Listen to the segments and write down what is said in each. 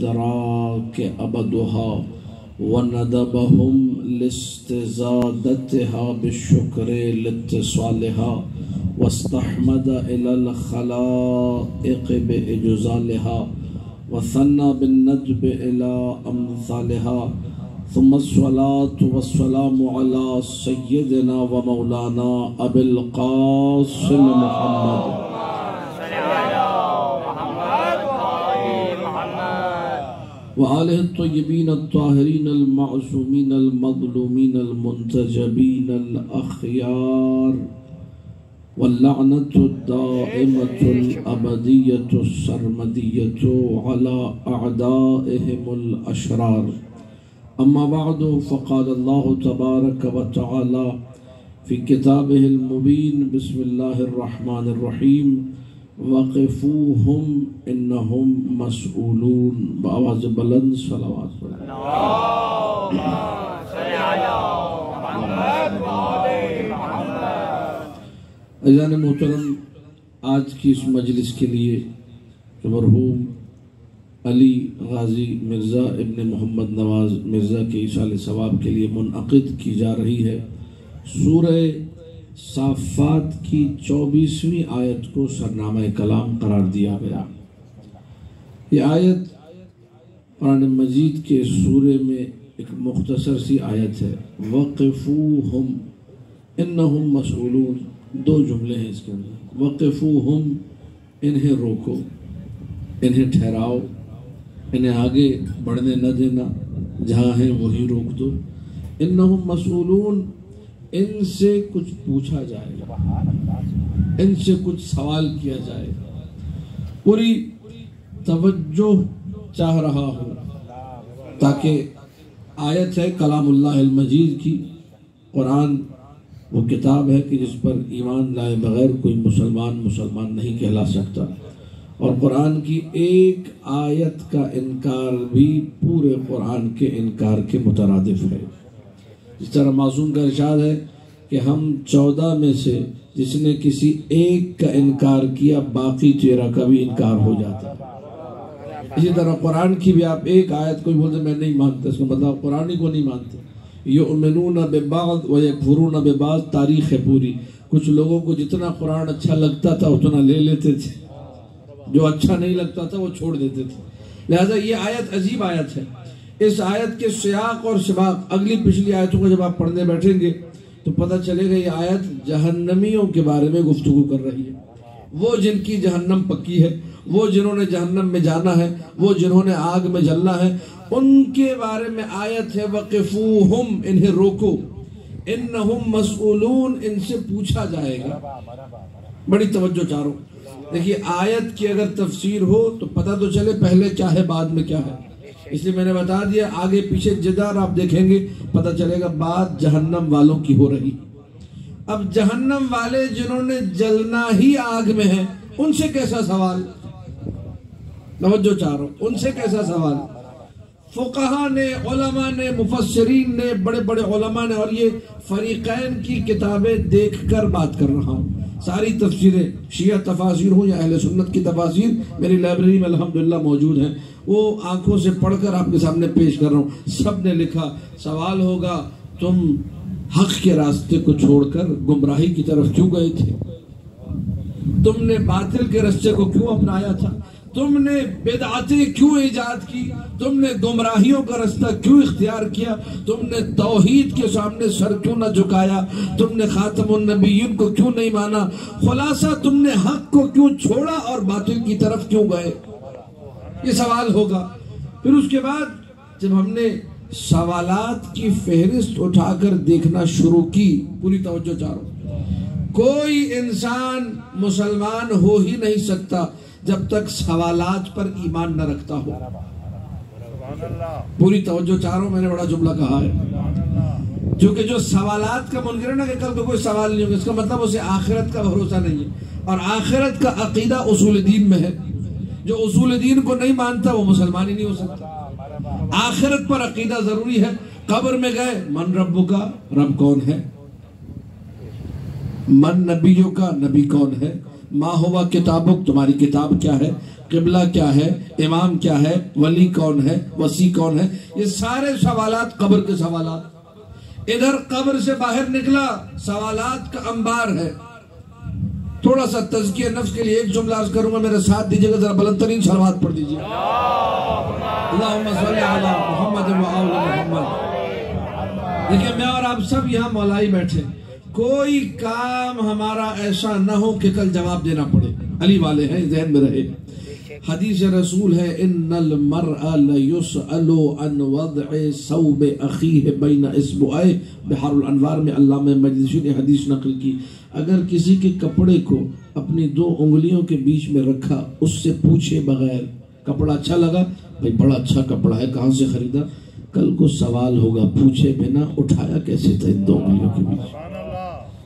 لإدراك أبدها وندبهم لاستزادتها بالشكر لاتصالها واستحمد إلى الخلائق بإجزالها وثنى بالندب إلى أمثالها ثم الصلاة والسلام على سيدنا ومولانا أبي القاسم محمد وآلہ الطیبین الطاہرین المعصومین المظلومین المنتجبین الأخیار واللعنة الدائمة الأبدية السرمدية على أعدائهم الأشرار أما بعد فقال الله تبارك وتعالى في كتابه المبين بسم الله الرحمن الرحيم وقفوهم انہم مسئولون بآواز بلند صلوات اللہم صلی علی محمد وآلِ محمد۔ عزیزان محترم، آج کی اس مجلس کے لیے جو مرحوم علی غازی مرزا ابن محمد نواز مرزا کے ایصال ثواب کے لیے منعقد کی جا رہی ہے، سورہ صافات کی 24ویں آیت کو سرنامہ کلام قرار دیا گیا۔ یہ آیت قرآن مجید کے سورے میں ایک مختصر سی آیت ہے، وقفوہم انہم مسئولون، دو جملے ہیں اس کے اندر۔ وقفوہم، انہیں روکو، انہیں ٹھہراؤ، انہیں آگے بڑھنے نہ دینا، جہاں ہیں وہی روک دو۔ انہم مسئولون، ان سے کچھ پوچھا جائے گا، ان سے کچھ سوال کیا جائے گا۔ پوری توجہ چاہ رہا ہوں تاکہ آیت ہے کلام اللہ المجید کی۔ قرآن وہ کتاب ہے کہ جس پر ایمان لائے بغیر کوئی مسلمان نہیں کہلا سکتا، اور قرآن کی ایک آیت کا انکار بھی پورے قرآن کے انکار کے مترادف ہے۔ اس طرح معصوم کا ارشاد ہے کہ ہم 14 میں سے جس نے کسی ایک کا انکار کیا باقی 13 کا بھی انکار ہو جاتا ہے۔ اسی طرح قرآن کی بھی آپ ایک آیت کوئی بولتے میں نہیں مانتا، اس کا مطلب قرآن ہی کو نہیں مانتے۔ یؤمنون ببعض ویکفرون ببعض، تاریخ ہے پوری۔ کچھ لوگوں کو جتنا قرآن اچھا لگتا تھا اتنا لے لیتے تھے، جو اچھا نہیں لگتا تھا وہ چھوڑ دیتے تھے۔ لہذا یہ آیت عجیب آیت ہے۔ اس آیت کے سیاق اور سباق اگلی پچھلی آیتوں کو جب آپ پڑھنے بیٹھیں گے تو پتہ چلے گا یہ آیت جہنمیوں کے بارے میں گفتگو کر رہی ہے۔ وہ جن کی جہنم پکی ہے، وہ جنہوں نے جہنم میں جانا ہے، وہ جنہوں نے آگ میں جلنا ہے، ان کے بارے میں آیت ہے وقفوہم، انہیں روکو، انہم مسئولون، ان سے پوچھا جائے گا۔ بڑی توجہ چاروں دیکھیے، آیت کی اگر تفسیر ہو تو پتہ تو چلے پہلے کیا ہے بعد میں کیا ہے۔ اس لیے میں نے بتا دیا، آگے پیچھے جدار آپ دیکھیں گے پتہ چلے گا بات جہنم والوں کی ہو رہی۔ اب جہنم والے جنہوں نے جلنا ہی آگ میں ہیں، ان سے کیسا سوال؟ توجہ چاروں، ان سے کیسا سوال؟ فقہاء نے، علماء نے، مفسرین نے، بڑے بڑے علماء نے، اور یہ فریقین کی کتابیں دیکھ کر بات کر رہا ہوں۔ ساری تفسیریں، شیعہ تفاسیر ہوں یا اہل سنت کی تفاسیر میری لائبریری میں الحمدللہ موجود ہیں، وہ آنکھوں سے پڑھ کر آپ کے سامنے پیش کر رہا ہوں۔ سب نے لکھا، سوال ہوگا تم حق کے راستے کو چھوڑ کر گمراہی کی طرف کیوں گئے تھے؟ تم نے باطل کے راستے کو کیوں اپنایا تھا؟ تم نے بدعتیں کیوں ایجاد کی؟ تم نے گمراہیوں کا راستہ کیوں اختیار کیا؟ تم نے توحید کے سامنے سر کیوں نہ جھکایا؟ تم نے خاتم النبیین کو کیوں نہیں مانا؟ خلاصہ تم نے حق کو کیوں چھوڑا اور باطل کی طرف کیوں گئے؟ یہ سوال ہوگا۔ پھر اس کے بعد جب ہم نے سوالات کی فہرست اٹھا کر دیکھنا شروع کی، پوری توجہ چاروں، کوئی انسان مسلمان ہو ہی نہیں سکتا جب تک سوالات پر ایمان نہ رکھتا ہو۔ پوری توجہ چاروں، میں نے بڑا جملہ کہا ہے، کیونکہ جو سوالات کا منکر ہے نا کہ کل کو کوئی سوال نہیں ہوگا، اس کا مطلب اسے آخرت کا بھروسہ نہیں ہے، اور آخرت کا عقیدہ اصول دین میں ہے۔ جو اصول دین کو نہیں مانتا وہ مسلمان ہی نہیں ہو سکتا۔ آخرت پر عقیدہ ضروری ہے۔ قبر میں گئے، من ربو کا، رب کون ہے؟ من نبیوں کا، نبی کون ہے؟ ما ہوا کتابک، تمہاری کتاب کیا ہے، قبلہ کیا ہے، امام کیا ہے، ولی کون ہے، وصی کون ہے. یہ سارے سوالات قبر کے سوالات. ادھر قبر سے باہر نکلا، سوالات کا انبار ہے. تھوڑا سا تزکیہ نفس کے لیے ایک جملہ عرض کروں گا، میرے ساتھ دیجئے گا، ذرا بلند ترین صلوات پڑھ دیجئے. اللہم صلی علی محمد و آل محمد. دیکھیں میں اور آپ سب یہاں مولائی بیٹھے، کوئی کام ہمارا ایسا نہ ہو کہ کل جواب دینا پڑے. علی والے ہیں، ذہن میں رہے. حدیث رسول ہے ان المرء لیسأل عن وضع ثوب اخیہ بین اصبعیہ. بحار الانوار میں علامہ مجلسی نے حدیث نقل کی، اگر کسی کے کپڑے کو اپنی 2 انگلیوں کے بیچ میں رکھا، اس سے پوچھے بغیر، کپڑا اچھا لگا، بھئی بڑا اچھا کپڑا ہے، کہاں سے خریدا، کل کو سوال ہوگا، پوچھے بنا اٹھایا کیسے تھا ان 2 انگلیوں کے بیچ.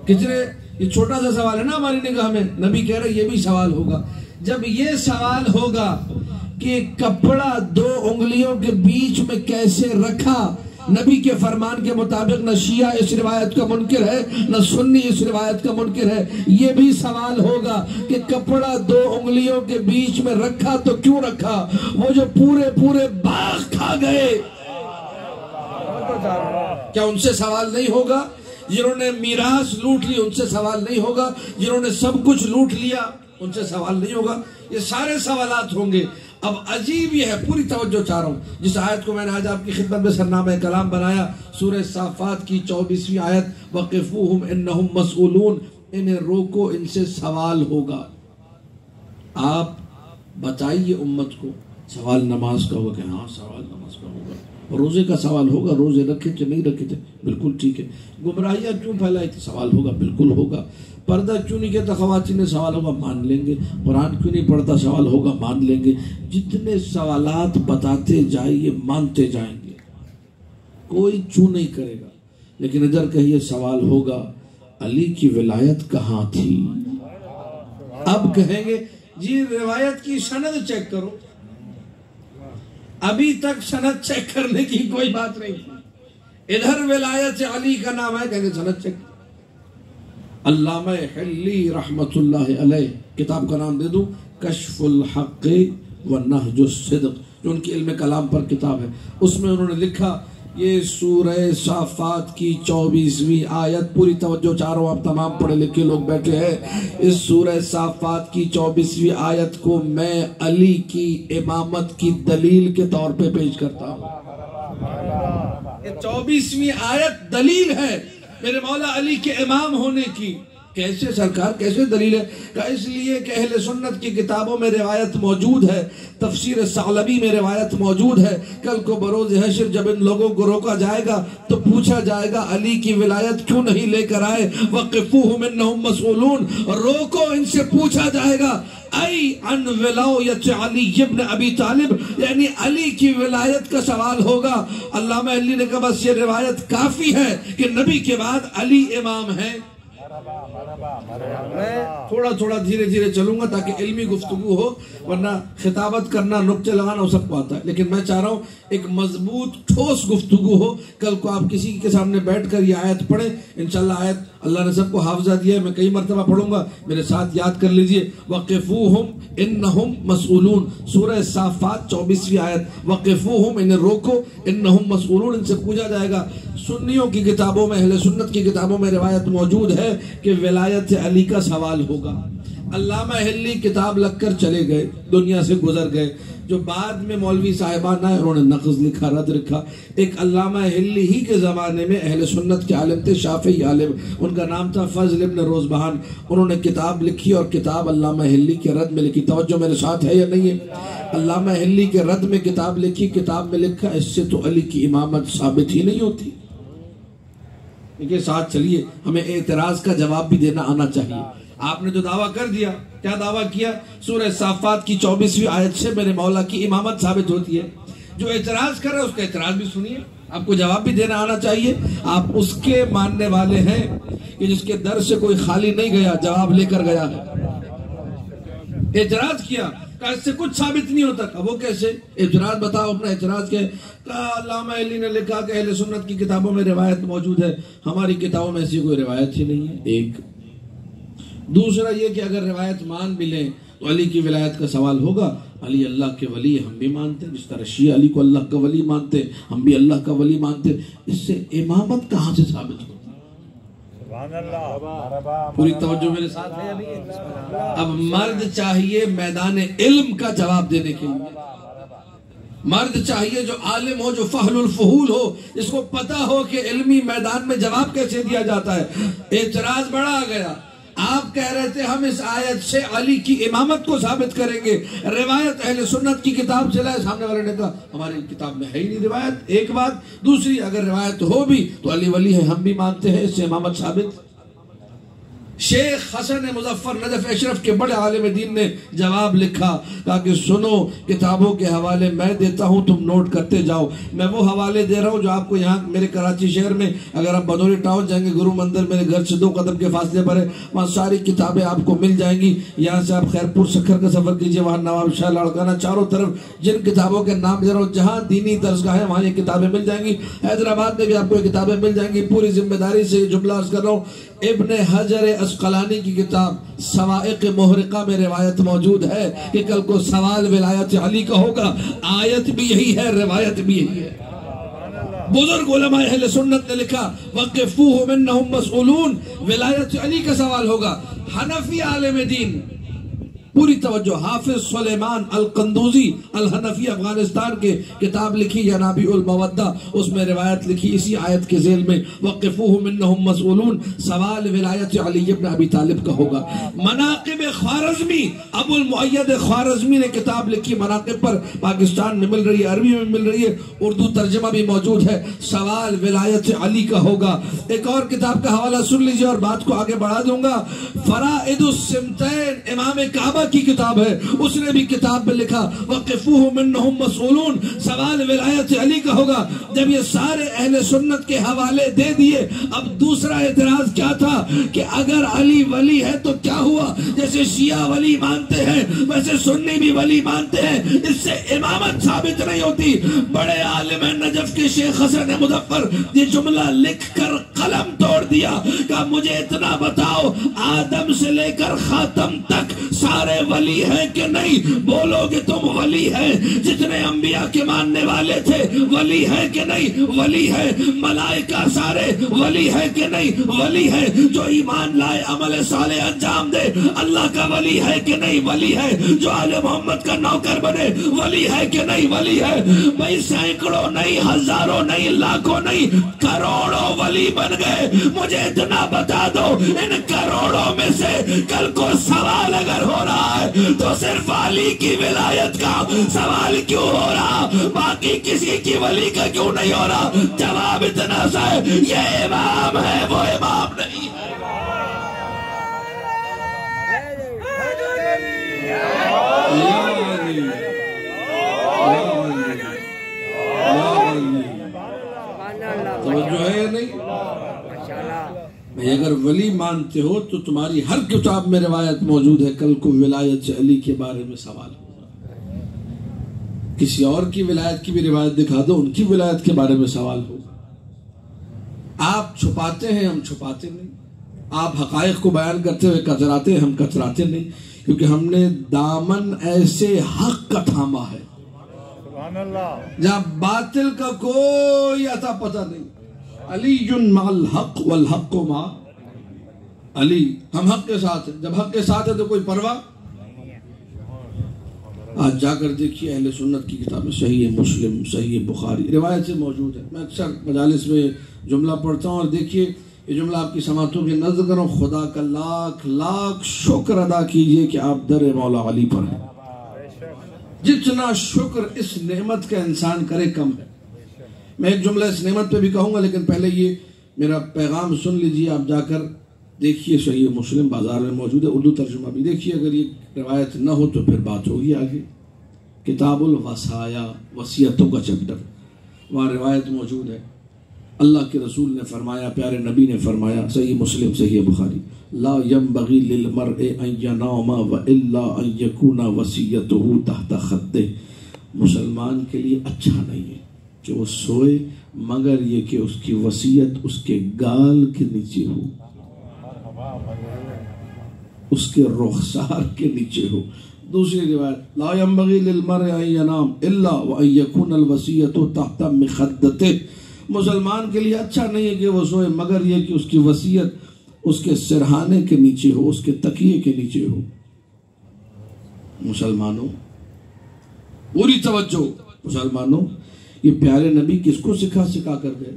کتنے یہ چھوٹا سا سوال ہے نا ہماری نگاہ میں، نبی کہہ رہے یہ بھی سوال ہوگا. جب یہ سوال ہوگا کہ کپڑا 2 انگلیوں کے بیچ میں کیسے رکھا، نبی کے فرمان کے مطابق نہ شیعہ اس روایت کا منکر ہے، نہ سنی اس روایت کا منکر ہے. یہ بھی سوال ہوگا کہ کپڑا 2 انگلیوں کے بیچ میں رکھا تو کیوں رکھا؟ وہ جو پورے باغ کھا گئے، کیا ان سے سوال نہیں ہوگا؟ جنہوں نے میراث لوٹ لی ان سے سوال نہیں ہوگا؟ جنہوں نے سب کچھ لوٹ لیا ان سے سوال نہیں ہوگا؟ یہ سارے سوالات ہوں گے. اب عجیب یہ ہے، پوری توجہ چاہ رہا ہوں، جس آیت کو میں نے آج آپ کی خدمت میں سرنامہ کلام بنایا، سورہ صافات کی 24ویں آیت، وقفوہم انہم مسئولون، انہیں روکو، ان سے سوال ہوگا. آپ بتائیے امت کو، سوال نماز کا ہوگا کہ ہاں سوال نماز کا ہوگا، روزے کا سوال ہوگا، روزے رکھے تھے نہیں رکھے تھے، بالکل ٹھیک ہے. گمراہیاں کیوں پھیلائی تھی، سوال ہوگا، بالکل ہوگا. پردہ کیوں نہیں کہتا خواتین نے، سوال ہوگا، مان لیں گے. قرآن کیوں نہیں پڑھتا، سوال ہوگا، مان لیں گے. جتنے سوالات بتاتے جائیے مانتے جائیں گے، کوئی چوں نہیں کرے گا. لیکن ادھر کہیے سوال ہوگا علی کی ولایت کہاں تھی. اب کہیں گے جی روایت کی سند چیک کرو، ابھی تک سند چیک کرنے کی کوئی بات نہیں تھی. ادھر ولایت علی کا نام ہے، کہیں گے سند چیک. علامہ حلی رحمت اللہ علیہ، کتاب کا نام دے دوں، کشف الحق ونہج الصدق، جو ان کی علم کلام پر کتاب ہے. اس میں انہوں نے لکھا، یہ سورہ صافات کی 24ویں آیت، پوری توجہ چاہ رہا ہوں، آپ تمام پڑھے لکھے لوگ بیٹھے ہیں. اس سورہ صافات کی 24ویں آیت کو میں علی کی امامت کی دلیل کے طور پہ پیش کرتا ہوں. یہ 24ویں آیت دلیل ہے میرے مولا علی کے امام ہونے کی. کیسے سرکار، کیسے دلیل ہے؟ کہ اس لیے کہ اہل سنت کی کتابوں میں روایت موجود ہے، تفسیر ثعلبی میں روایت موجود ہے. کل کو بروز حشر جب ان لوگوں کو روکا جائے گا تو پوچھا جائے گا علی کی ولایت کیوں نہیں لے کر آئے. وقفوہم انہم مسئولون، روکو، ان سے پوچھا جائے گا ای عن ولایت علی ابن ابی طالب، یعنی علی کی ولایت کا سوال ہوگا. علامہ علی نے کہا بس یہ روایت کافی ہے کہ نبی کے بعد علی امام ہے. میں تھوڑا دھیرے دھیرے چلوں گا تاکہ علمی گفتگو ہو، ورنہ خطابت کرنا، نکتے لگانا سب کو آتا ہے. لیکن میں چاہ رہا ہوں ایک مضبوط ٹھوس گفتگو ہو. کل کو آپ کسی کے سامنے بیٹھ کر یہ آیت پڑھیں، انشاءاللہ آیت اللہ نے سب کو حافظہ دیا ہے، میں کئی مرتبہ پڑھوں گا، میرے ساتھ یاد کر لیجئے. وقفوہم انہم مسئولون، سورہ صافات 24ویں آیت. وقفوہم، انہیں روکو، انہم مسئولون، ان سے پوچھا جائے گا. سنیوں کی کتابوں میں، اہل سنت کی کتابوں میں روایت موجود ہے کہ ولایت علی کا سوال ہوگا. علامہ حلی کتاب لکھ کر چلے گئے، دنیا سے گزر گئے. جو بعد میں مولوی صاحبان آئے، انہوں نے نقض لکھا، رد لکھا. ایک علامہ حلی ہی کے زمانے میں اہل سنت کے عالم تھے، شافعی عالم، ان کا نام تھا فضل ابن روزبہان. انہوں نے کتاب لکھی اور کتاب علامہ حلی کے رد میں لکھی. توجہ میرے ساتھ ہے یا نہیں ہے؟ علامہ حلی کے رد میں کتاب لکھی. کتاب میں لکھا اس سے تو علی کی امامت ثابت ہی نہیں ہوتی. دیکھیں ساتھ چلیے، ہمیں اعتراض کا جواب بھی دینا آنا چاہیے. آپ نے جو دعویٰ کر دیا، کیا دعویٰ کیا؟ سورہ صافات کی 24ویں آیت سے میرے مولا کی امامت ثابت ہوتی ہے. جو اعتراض کر رہے ہیں اس کا اعتراض بھی سنیے، آپ کو جواب بھی دینا آنا چاہیے. آپ اس کے ماننے والے ہیں کہ جس کے در سے کوئی خالی نہیں گیا، جواب لے کر گیا ہے. اعتراض کیا کہ اس سے کچھ ثابت نہیں ہوتا. کہ وہ کیسے؟ اعتراض بتاؤ، اپنا اعتراض کیا ہے؟ کہ علامہ علی نے لکھا کہ اہل سنت کی کتابوں میں روایت موجود ہے، ہماری کتابوں میں ایسی کوئی روایت ہی نہیں ہے. ایک دوسرا یہ کہ اگر روایت مان بھی لیں تو علی کی ولایت کا سوال ہوگا. علی اللہ کے ولی ہم بھی مانتے، جس طرح شیعہ علی کو اللہ کا ولی مانتے، ہم بھی اللہ کا ولی مانتے. اس سے امامت کہاں سے ثابت ہوتی؟ پوری توجہ میرے ساتھ ہے ابھی. اب مرد چاہیے میدان علم کا جواب دینے کے لیے، مرد چاہیے جو عالم ہو، جو فہل الفہول ہو، جس کو پتا ہو کہ علمی میدان میں جواب کیسے دیا جاتا ہے. اعتراض بڑا آ گیا. آپ کہہ رہے تھے ہم اس آیت سے علی کی امامت کو ثابت کریں گے، روایت اہل سنت کی کتاب سے لائے. سامنے والے نے کہا ہماری کتاب میں ہے ہی نہیں روایت. ایک بات. دوسری، اگر روایت ہو بھی تو علی ولی ہے، ہم بھی مانتے ہیں، اس سے امامت ثابت. شیخ حسن مظفر نجف اشرف کے بڑے عالم دین نے جواب لکھا، کہا کہ سنو، کتابوں کے حوالے میں دیتا ہوں، تم نوٹ کرتے جاؤ. میں وہ حوالے دے رہا ہوں جو آپ کو یہاں میرے کراچی شہر میں، اگر آپ بدوری ٹاؤن جائیں گے، گرو مندر میرے گھر سے 2 قدم کے فاصلے پر ہے، وہاں ساری کتابیں آپ کو مل جائیں گی. یہاں سے آپ خیرپور سکھر کا سفر کیجئے، وہاں نواب شاہ لاڑکانہ، چاروں طرف جن کتابوں کے نام دے رہا ہوں، جہاں دینی درسگاہ ہے وہاں یہ کتابیں مل جائیں گی. حیدرآباد میں بھی آپ کو یہ کتابیں مل جائیں گی. پوری ذمہ داری سے یہ جملہ عرض کر رہا ہوں. ابن حجر اسقلانی کی کتاب صواعق محرقہ میں روایت موجود ہے کہ کل کو سوال ولایت علی کا ہوگا. آیت بھی یہی ہے، روایت بھی یہی ہے. بزرگ علماء اہل سنت نے لکھا وَقِفُوهُمْ إِنَّهُمْ مَسْئُولُونَ، ولایت علی کا سوال ہوگا. حنفی عالم دین، پوری توجہ، حافظ سلیمان القندوزی الحنفی افغانستان کے کتاب لکھی ینابیع المودہ، اس میں روایت لکھی اسی آیت کے ذیل میں وَقِفُوهُمْ إِنَّهُمْ مَسْئُولُونَ، سوال ولایت علی ابن ابی طالب کا ہوگا. مناقب خوارزمی، ابو المعید خوارزمی نے کتاب لکھی مناقب پر، پاکستان میں مل رہی ہے، عربی میں مل رہی ہے، اردو ترجمہ بھی موجود ہے. سوال ولایت علی کا ہوگا. ایک اور کتاب کا حوالہ سن لیجئے اور بات کو آگے بڑھا دوں گا. فرائد السمتین، امام کعبہ کی کتاب ہے، اس نے بھی کتاب میں لکھا وَقِفُوهُمْ إِنَّهُمْ مَسْئُولُونَ، سوال ولایت علی کا ہوگا. جب یہ سارے اہل سنت کے حوالے دے دیے، اب دوسرا اعتراض کیا تھا کہ اگر علی ولی ہے تو کیا ہوا؟ جیسے شیعہ ولی مانتے ہیں ویسے سنی بھی ولی مانتے ہیں، اس سے امامت ثابت نہیں ہوتی. بڑے عالم نجف کے شیخ حسن مظفر یہ جملہ لکھ کر قلم توڑ دیا، کہ مجھے اتنا بتاؤ آدم سے لے کر خاتم تک سارے ولی ہے کہ نہیں؟ بولو کہ تم ولی ہے. جتنے انبیاء کے ماننے والے تھے ولی ہے کہ نہیں؟ ولی ہے. ملائکہ سارے ولی ہے کہ نہیں؟ ولی ہے. جو ایمان لائے عمل صالح انجام دے اللہ کا ولی ہے کہ نہیں؟ ولی ہے. جو آل محمد کا نوکر بنے ولی ہے کہ نہیں؟ ولی ہے. بھئی سینکڑوں نہیں، ہزاروں نہیں، لاکھوں نہیں، کروڑوں ولی بن گئے. مجھے اتنا بتا دو ان کروڑوں میں سے کل کو سوال اگر ہو رہا ہے تو صرف علی کی ولایت کا سوال کیوں ہو رہا؟ باقی کسی کی ولی کا کیوں نہیں ہو رہا؟ جواب اتنا سا ہے، یہ امام ہے، وہ امام نہیں ہے. توجہ ہے یا نہیں؟ اگر ولی مانتے ہو تو تمہاری ہر کتاب میں روایت موجود ہے، کل کو ولایت علی کے بارے میں سوال ہوگا. کسی اور کی ولایت کی بھی روایت دکھا دو، ان کی ولایت کے بارے میں سوال ہوگا. آپ چھپاتے ہیں، ہم چھپاتے نہیں. آپ حقائق کو بیان کرتے ہوئے کتراتے ہیں، ہم کتراتے نہیں، کیونکہ ہم نے دامن ایسے حق کا تھاما ہے جہاں باطل کا کوئی عطا پتہ نہیں. علی مع الحق والحق مع علی، ہم حق کے ساتھ ہیں. جب حق کے ساتھ ہے تو کوئی پرواہ. آج جا کر دیکھیے اہل سنت کی کتابیں، صحیح مسلم، صحیح بخاری، روایت سے موجود ہے. میں اکثر مجالس میں جملہ پڑھتا ہوں اور دیکھیے یہ جملہ آپ کی سماعتوں کے نظر کروں. خدا کا لاکھ لاکھ شکر ادا کیجئے کہ آپ در مولا علی پر ہیں. جتنا شکر اس نعمت کا انسان کرے کم ہے. میں ایک جملہ اس نعمت پہ بھی کہوں گا، لیکن پہلے یہ میرا پیغام سن لیجئے. آپ جا کر دیکھیے صحیح مسلم بازار میں موجود ہے، اردو ترجمہ بھی دیکھیے. اگر یہ روایت نہ ہو تو پھر بات ہوگی آگے. کتاب الوصایا، وصیتوں کا چیپٹر، وہاں روایت موجود ہے. اللہ کے رسول نے فرمایا، پیارے نبی نے فرمایا، صحیح مسلم صحیح بخاری، لا ينبغي للمرء ان ينام والا ان يكون وصيته تحت خده. مسلمان کے لیے اچھا نہیں ہے کہ وہ سوئے مگر یہ کہ اس کی وصیت اس کے گال کے نیچے ہو. اس کے رخسار کے نیچے ہو۔ دوسری روایت لا ينبغي للمرء ان ينام الا وان يكون الوصية تحت مخدته، مسلمان کے لیے اچھا نہیں ہے کہ وہ سوئے مگر یہ کہ اس کی وصیت اس کے سرہانے کے نیچے ہو، اس کے تکیے کے نیچے ہو۔ مسلمانوں پوری توجہ، مسلمانوں یہ پیارے نبی کس کو سکھا کر گئے؟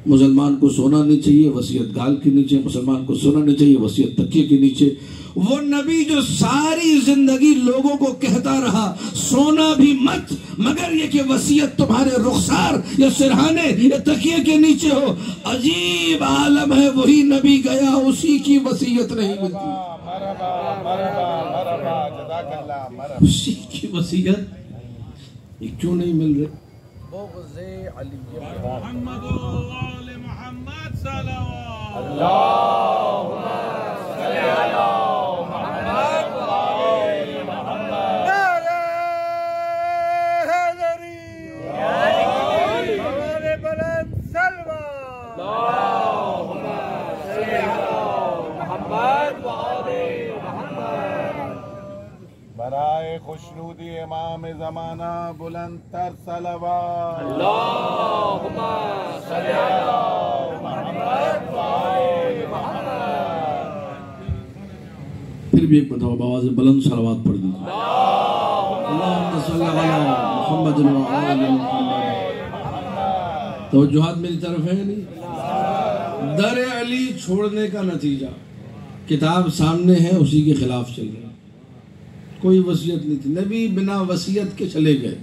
مسلمان کو سونا نہیں چاہیے وصیت گال کے نیچے، مسلمان کو سونا نہیں چاہیے وصیت تکیے کے نیچے۔ وہ نبی جو ساری زندگی لوگوں کو کہتا رہا سونا بھی مت مگر یہ کہ وصیت تمہارے رخسار یا سرہانے یا تکیے کے نیچے ہو۔ عجیب عالم ہے، وہی نبی گیا اسی کی وصیت نہیں ملتی، اسی کی وصیت یہ کیوں نہیں مل رہی؟ بغض علی محمد آل محمد صلوات اللہم صلی علی محمد آل محمد نعرہ حیدری ہمارے بلند سلوہ اللہم صلی علی محمد آل محمد برائے خوشنودی امام زمانہ بلند تر صلوات اللہم صلی علی محمد وآل محمد۔ پھر بھی ایک بتاؤ بآواز بلند صلوات پڑھ دیجیے۔ اللہم صلی علی محمد وآل محمد۔ توجہات میری طرف ہے نہیں؟ در علی چھوڑنے کا نتیجہ کتاب سامنے ہے، اسی کے خلاف چل رہے ہیں، کوئی وصیت نہیں تھی، نبی بنا وصیت کے چلے گئے۔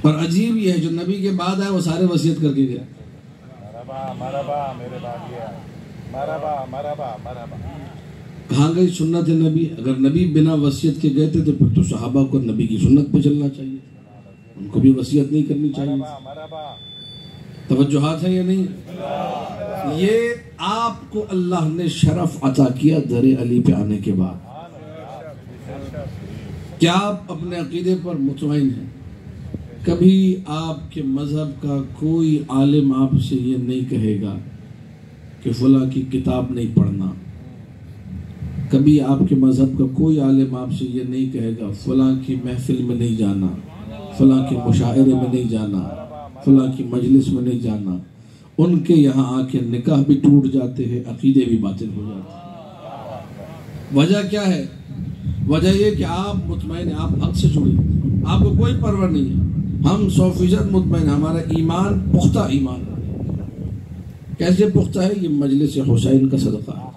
اور عجیب یہ ہے جو نبی کے بعد آئے وہ سارے وصیت کر کے گئے۔ مرحبا مرحبا میرے بھائیو، مرحبا مرحبا مرحبا۔ کہاں گئی سنت نبی؟ اگر نبی بنا وصیت کے گئے تھے تو پھر تو صحابہ کو نبی کی سنت پہ چلنا چاہیے، ان کو بھی وصیت نہیں کرنی چاہیے۔ توجہات ہیں یا نہیں؟ یہ آپ کو اللہ نے شرف عطا کیا در علی پہ آنے کے بعد۔ کیا آپ اپنے عقیدے پر مطمئن ہیں؟ کبھی آپ کے مذہب کا کوئی عالم آپ سے یہ نہیں کہے گا کہ فلاں کی کتاب نہیں پڑھنا، کبھی آپ کے مذہب کا کوئی عالم آپ سے یہ نہیں کہے گا فلاں کی محفل میں نہیں جانا، فلاں کے مشاعرے میں نہیں جانا، فلاں کی مجلس میں نہیں جانا۔ ان کے یہاں آ کے نکاح بھی ٹوٹ جاتے ہیں، عقیدے بھی باطل ہو جاتے ہیں۔ وجہ کیا ہے؟ وجہ یہ کہ آپ مطمئن ہیں، آپ حق سے جڑے، آپ کو کوئی پرواہ نہیں ہے۔ ہم 100% مطمئن، ہمارا ایمان پختہ ایمان ہے۔ کیسے پختہ ہے؟ یہ مجلس حسین کا صدقہ ہے،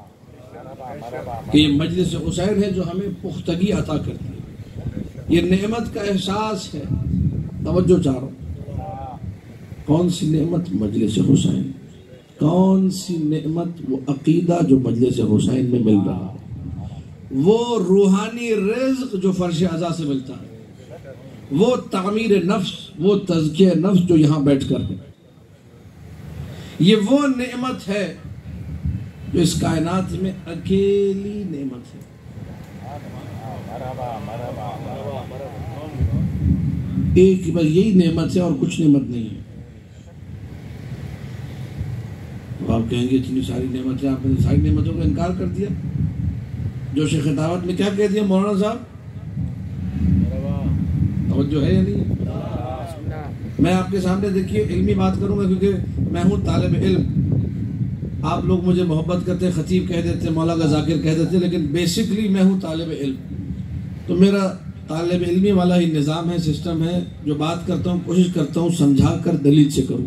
کہ یہ مجلس حسین ہے جو ہمیں پختگی عطا کرتی ہے، یہ نعمت کا احساس ہے۔ توجہ چاہو، کون سی نعمت؟ مجلس حسین۔ کون سی نعمت؟ وہ عقیدہ جو مجلس حسین میں مل رہا ہے، وہ روحانی رزق جو فرش عزا سے ملتا ہے، وہ تعمیر نفس، وہ تزکیہ نفس جو یہاں بیٹھ کر ہے، یہ وہ نعمت ہے جو اس کائنات میں اکیلی نعمت ہے۔ ایک بس یہی نعمت ہے اور کچھ نعمت نہیں ہے۔ تو آپ کہیں گے اتنی ساری نعمت ہے، آپ نے ساری نعمتوں کا انکار کر دیا۔ جوش خطابت میں کیا کہہ دیا مولانا صاحب؟ توجہ ہے یا نہیں؟ میں آپ کے سامنے دیکھیے علمی بات کروں گا کیونکہ میں ہوں طالب علم۔ آپ لوگ مجھے محبت کرتے، خطیب کہہ دیتے، مولانا ذاکر کہہ دیتے، لیکن بیسکلی میں ہوں طالب علم۔ تو میرا طالب علمی والا ہی نظام ہے، سسٹم ہے، جو بات کرتا ہوں کوشش کرتا ہوں سمجھا کر دلیل سے کروں،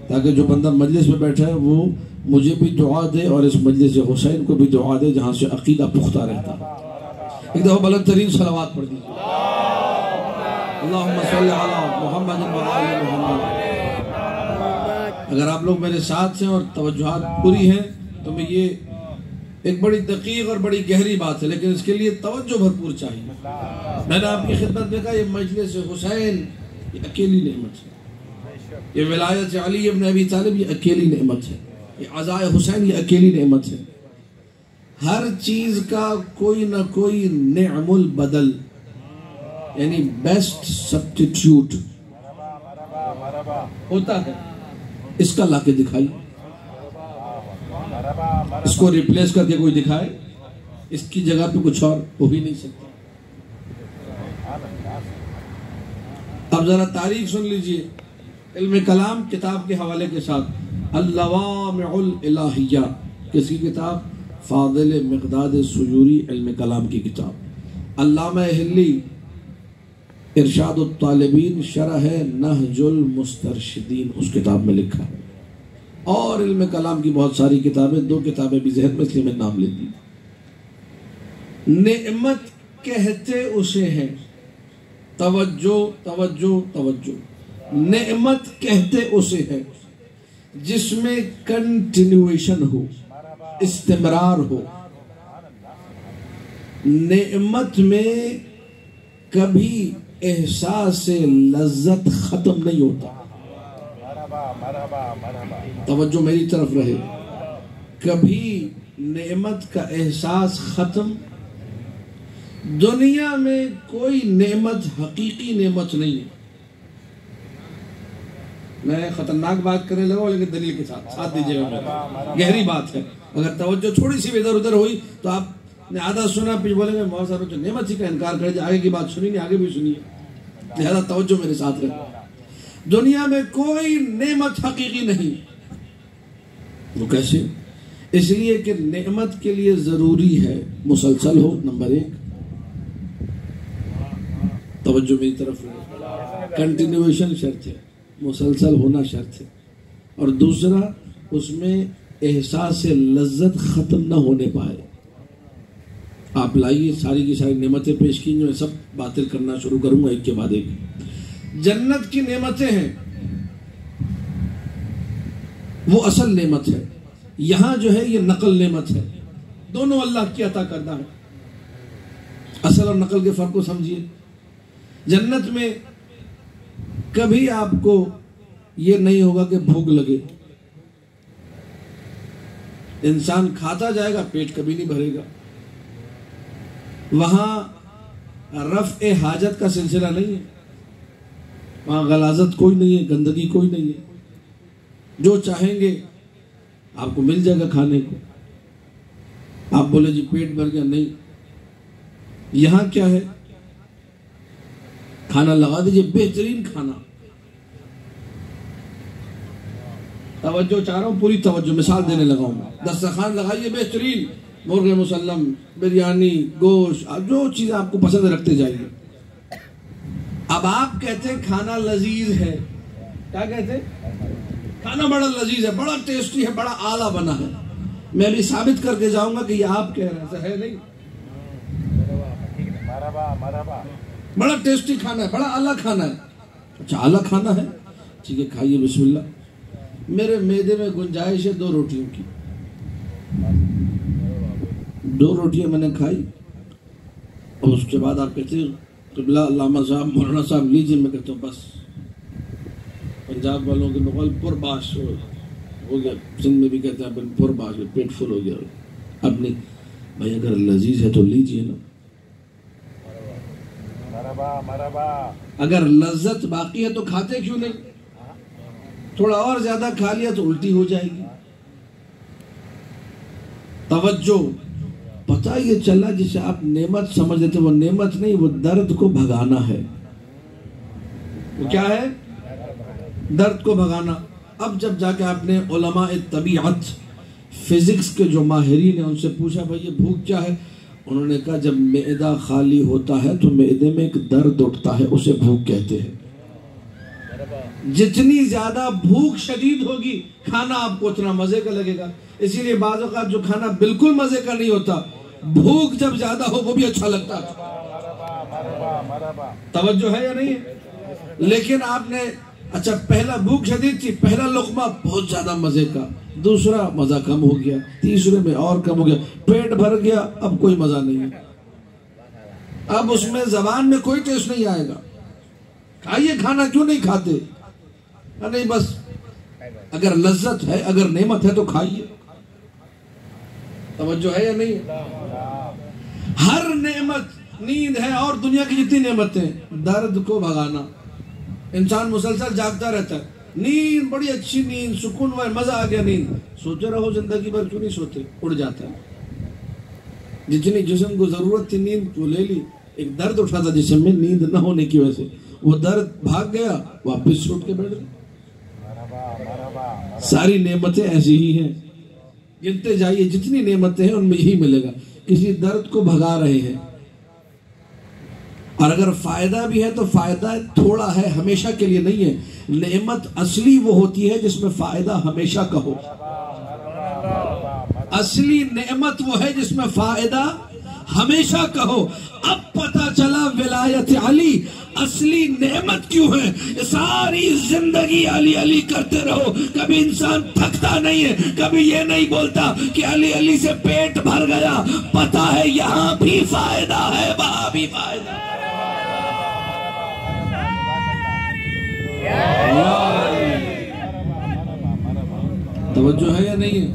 تاکہ جو بندہ مجلس میں بیٹھا ہے وہ مجھے بھی دعا دے اور اس مجلس حسین کو بھی دعا دے جہاں سے عقیدہ پختہ رہتا ہے۔ ایک دفعہ بلند ترین صلوات پڑھ دیجیے۔ اللہم صلی علی محمد وآل محمد۔ اگر آپ لوگ میرے ساتھ ہیں اور توجہات پوری ہیں تو میں یہ ایک بڑی دقیق اور بڑی گہری بات ہے، لیکن اس کے لیے توجہ بھرپور چاہیے۔ میں نے آپ کی خدمت میں کہا یہ مجلس حسین یہ اکیلی نعمت ہے، یہ ولایت علی ابن ابی طالب یہ اکیلی نعمت ہے، یہ عزائے حسین یہ اکیلی نعمت ہے۔ ہر چیز کا کوئی نہ کوئی نعم البدل یعنی بیسٹ سبسٹیٹیوٹ ہوتا ہے، اس کا لا کے دکھائی۔ اس کو ریپلیس کر کے کوئی دکھائے، اس کی جگہ پہ کچھ اور ہو بھی نہیں سکتا۔ اب ذرا تعریف سن لیجئے علم کلام کتاب کے حوالے کے ساتھ، اللوامع الالہیہ، کس کی کتاب؟ فاضل مقداد سجوری علم کلام کی کتاب۔ علامہ ہلی ارشاد الطالبین شرح نہج المسترشدین اس کتاب میں لکھا ہے، اور علم کلام کی بہت ساری کتابیں، 2 کتابیں بھی ذہن میں اس لیے میں نام لیتی۔ نعمت کہتے اسے ہیں، توجہ توجہ توجہ، نعمت کہتے اسے ہیں جس میں کنٹینویشن ہو، استمرار ہو۔ نعمت میں کبھی احساس لذت ختم نہیں ہوتا، توجہ میری طرف رہے، کبھی نعمت کا احساس ختم۔ دنیا میں کوئی نعمت حقیقی نعمت نہیں ہے۔ میں خطرناک بات کرنے لگا لیکن دلیل کے ساتھ دیجیے گا، گہری بات ہے۔ اگر توجہ تھوڑی سی ادھر ادھر ہوئی تو آپ نے آدھا سنا پھر بولیں گے مولانا صاحب جو نعمت ہی کا انکار کرے، آگے کی بات سنی نہیں، آگے بھی سنیے، لہذا توجہ میرے ساتھ رہے۔ دنیا میں کوئی نعمت حقیقی نہیں۔ وہ کیسے؟ اس لیے کہ نعمت کے لیے ضروری ہے مسلسل ہو، نمبر 1، توجہ میری طرف رہے، کنٹینویشن شرط ہے، مسلسل ہونا شرط ہے، اور دوسرا اس میں احساس لذت ختم نہ ہونے پائے۔ آپ لائیے ساری کی ساری نعمتیں پیش کی، جو میں سب باطل کرنا شروع کروں گا ایک کے بعد ایک۔ جنت کی نعمتیں ہیں وہ اصل نعمت ہے، یہاں جو ہے یہ نقل نعمت ہے، دونوں اللہ کی عطا کردہ ہے۔ اصل اور نقل کے فرق کو سمجھیے۔ جنت میں کبھی آپ کو یہ نہیں ہوگا کہ بھوک لگے، انسان کھاتا جائے گا، پیٹ کبھی نہیں بھرے گا۔ وہاں رفع حاجت کا سلسلہ نہیں ہے، وہاں غلاظت کوئی نہیں ہے، گندگی کوئی نہیں ہے، جو چاہیں گے آپ کو مل جائے گا کھانے کو۔ آپ بولے جی پیٹ بھر گیا، نہیں، یہاں کیا ہے، کھانا لگا دیجئے، بہترین کھانا۔ توجہ چاہ رہا ہوں، پوری توجہ، مثال دینے لگا ہوں، دسترخوان لگائیے بہترین، مرغ مسلم، بریانی، گوشت، جو چیز آپ کو پسند رکھتے جائیے۔ اب آپ کہتے ہیں کھانا لذیذ ہے، کیا کہتے ہیں؟ کھانا بڑا لذیذ ہے، بڑا ٹیسٹی ہے، بڑا اعلیٰ بنا ہے۔ میں بھی ثابت کر کے جاؤں گا کہ یہ آپ کہہ رہے ہیں، ایسا ہے نہیں، بڑا ٹیسٹی کھانا ہے، بڑا اعلیٰ کھانا ہے۔ اچھا اعلیٰ کھانا ہے، ٹھیک ہے، کھائیے، بسم اللہ۔ میرے معدے میں گنجائش ہے 2 روٹیوں کی، 2 روٹیاں میں نے کھائی، اور اس کے بعد آپ کہتے ہیں قبلہ علامہ صاحب، مولانا صاحب لیجیے، میں کہتا ہوں بس، پنجاب والوں کے نقل پر باش ہو گیا، سندھ میں بھی کہتے ہیں پر باش، پیٹ فل ہو گیا۔ اب نہیں بھائی، اگر لذیذ ہے تو لیجیے نا، اگر لذت باقی ہے تو کھاتے کیوں نہیں؟ تھوڑا اور زیادہ کھا لیا تو الٹی ہو جائے گی۔ توجہ، پتہ یہ چلا جسے آپ نعمت سمجھ لیتے، وہ نعمت نہیں، وہ درد کو بھگانا ہے۔ وہ کیا ہے؟ درد کو بھگانا۔ اب جب جا کے آپ نے علماء طبیعت، فزکس کے جو ماہرین ہیں، ان سے پوچھا بھائی یہ بھوک کیا ہے؟ انہوں نے کہا جب معدہ خالی ہوتا ہے تو معدے میں ایک درد اٹھتا ہے، اسے بھوک کہتے ہیں۔ جتنی زیادہ بھوک شدید ہوگی کھانا آپ کو اتنا مزے کا لگے گا۔ اسی لیے بعض اوقات جو کھانا بالکل مزے کا نہیں ہوتا، بھوک جب زیادہ ہو وہ بھی اچھا لگتا ہے۔ توجہ ہے یا نہیں ہے؟ لیکن آپ نے اچھا پہلا بھوک شدید تھی، پہلا لقمہ بہت زیادہ مزے کا، دوسرا مزہ کم ہو گیا، تیسرے میں اور کم ہو گیا، پیٹ بھر گیا، اب کوئی مزہ نہیں ہے، اب اس میں زبان میں کوئی ٹیسٹ نہیں آئے گا۔ کھائیے کھانا، کیوں نہیں کھاتے؟ نہیں بس اگر لذت ہے، اگر نعمت ہے تو کھائیے۔ توجہ ہے یا نہیں؟ ہر نعمت، نیند ہے اور دنیا کی جتنی نعمتیں، درد کو بھگانا۔ انسان مسلسل جاگتا رہتا ہے، نیند بڑی اچھی نیند، سکون میں مزہ آ گیا نیند، سوچے رہو زندگی بھر کیوں نہیں سوتے، اڑ جاتا ہے۔ جتنی جسم کو ضرورت تھی نیند کو لے لی، ایک درد اٹھا تھا جسم میں نیند نہ ہونے کی وجہ سے، وہ درد بھاگ گیا، واپس چھوٹ کے بیٹھ گئے۔ ساری نعمتیں ایسی ہی ہیں، گنتے جائیے جتنی نعمتیں ہیں ان میں یہی ملے گا، کسی درد کو بھگا رہے ہیں۔ اور اگر فائدہ بھی ہے تو فائدہ تھوڑا ہے، ہمیشہ کے لیے نہیں ہے۔ نعمت اصلی وہ ہوتی ہے جس میں فائدہ ہمیشہ کا ہو۔ اصلی نعمت وہ ہے جس میں فائدہ ہمیشہ کا ہو۔ اب پتہ چلا ولایت علی اصلی نعمت کیوں ہے۔ ساری زندگی علی علی کرتے رہو، کبھی انسان تھکتا نہیں ہے، کبھی یہ نہیں بولتا کہ علی علی سے پیٹ بھر گیا، پتہ ہے یہاں بھی فائدہ ہے، وہاں بھی فائدہ ہے۔ توجہ ہے یا نہیں ہے؟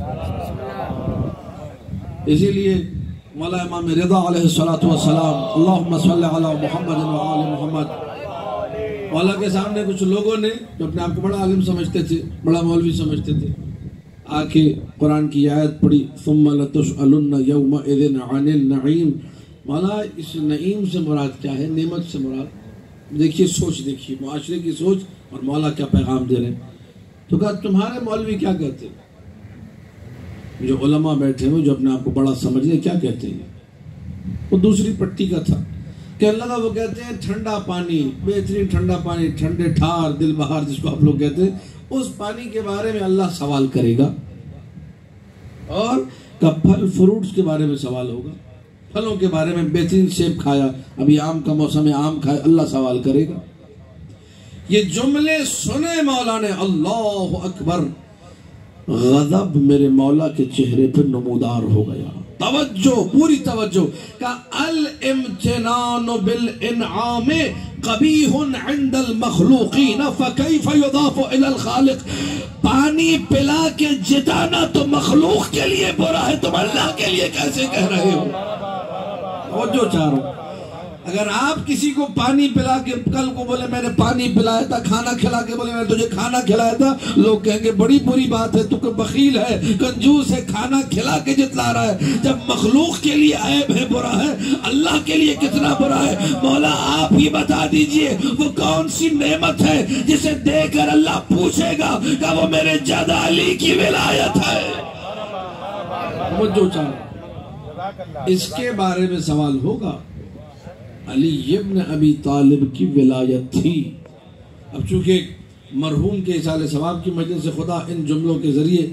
اسی لیے مولا امام رضا علیہ السلام اللہم صلی علی محمد و آل محمد، مولا کے سامنے کچھ لوگوں نے جو اپنے آپ کو بڑا عالم سمجھتے تھے، بڑا مولوی سمجھتے تھے، آ کے قرآن کی آیت پڑھی ثم لتسألن یومئذ عن النعیم۔ مولا اس نعیم سے مراد کیا ہے، نعمت سے مراد؟ دیکھیے سوچ، دیکھیے معاشرے کی سوچ اور مولا کیا پیغام دے رہے ہیں۔ تو کہا تمہارے مولوی کیا کہتے ہیں، جو علماء بیٹھے ہوئے جو اپنے آپ کو بڑا سمجھ لے، کیا کہتے ہیں؟ وہ دوسری پٹی کا تھا کہنے لگا، وہ کہتے ہیں ٹھنڈا پانی، بہترین ٹھنڈا پانی، ٹھنڈے ٹھار دل بہار جس کو آپ لوگ کہتے ہیں، اس پانی کے بارے میں اللہ سوال کرے گا، اور پھل فروٹس کے بارے میں سوال ہوگا، پھلوں کے بارے میں، بہترین سیب کھایا، ابھی آم کا موسم ہے، آم کھایا، اللہ سوال کرے گا۔ یہ جملے سنے مولا نے، اللہ اکبر، غضب میرے مولا کے چہرے پر نمودار ہو گیا۔ توجہ، پوری توجہ، کہ الامتنان بالانعام قبیح عند المخلوقین فکیف یضاف الی الخالق۔ پانی پلا کے جتانا تو مخلوق کے لیے برا ہے، تم اللہ کے لیے کیسے کہہ رہے ہو؟ توجہ چاہ رہا ہوں، اگر آپ کسی کو پانی پلا کے کل کو بولے میں نے پانی پلایا تھا، کھانا کھلا کے بولے میں نے تجھے کھانا کھلایا تھا، لوگ کہیں گے بڑی بری بات ہے، تو کہ بخیل ہے، کنجوس ہے، کھانا کھلا کے جتلا رہا ہے۔ جب مخلوق کے لیے عیب ہے، برا ہے، اللہ کے لیے کتنا برا ہے؟ مولا آپ ہی بتا دیجئے وہ کون سی نعمت ہے جسے دے کر اللہ پوچھے گا کہ وہ میرے جد علی کی ولایت ہے۔ توجہ چاہیے، اس کے بارے میں سوال ہوگا۔ علی ابن ابی طالب کی ولایت تھی۔ اب چونکہ مرحوم کے اصال ثواب کی مجلس سے خدا ان جملوں کے ذریعے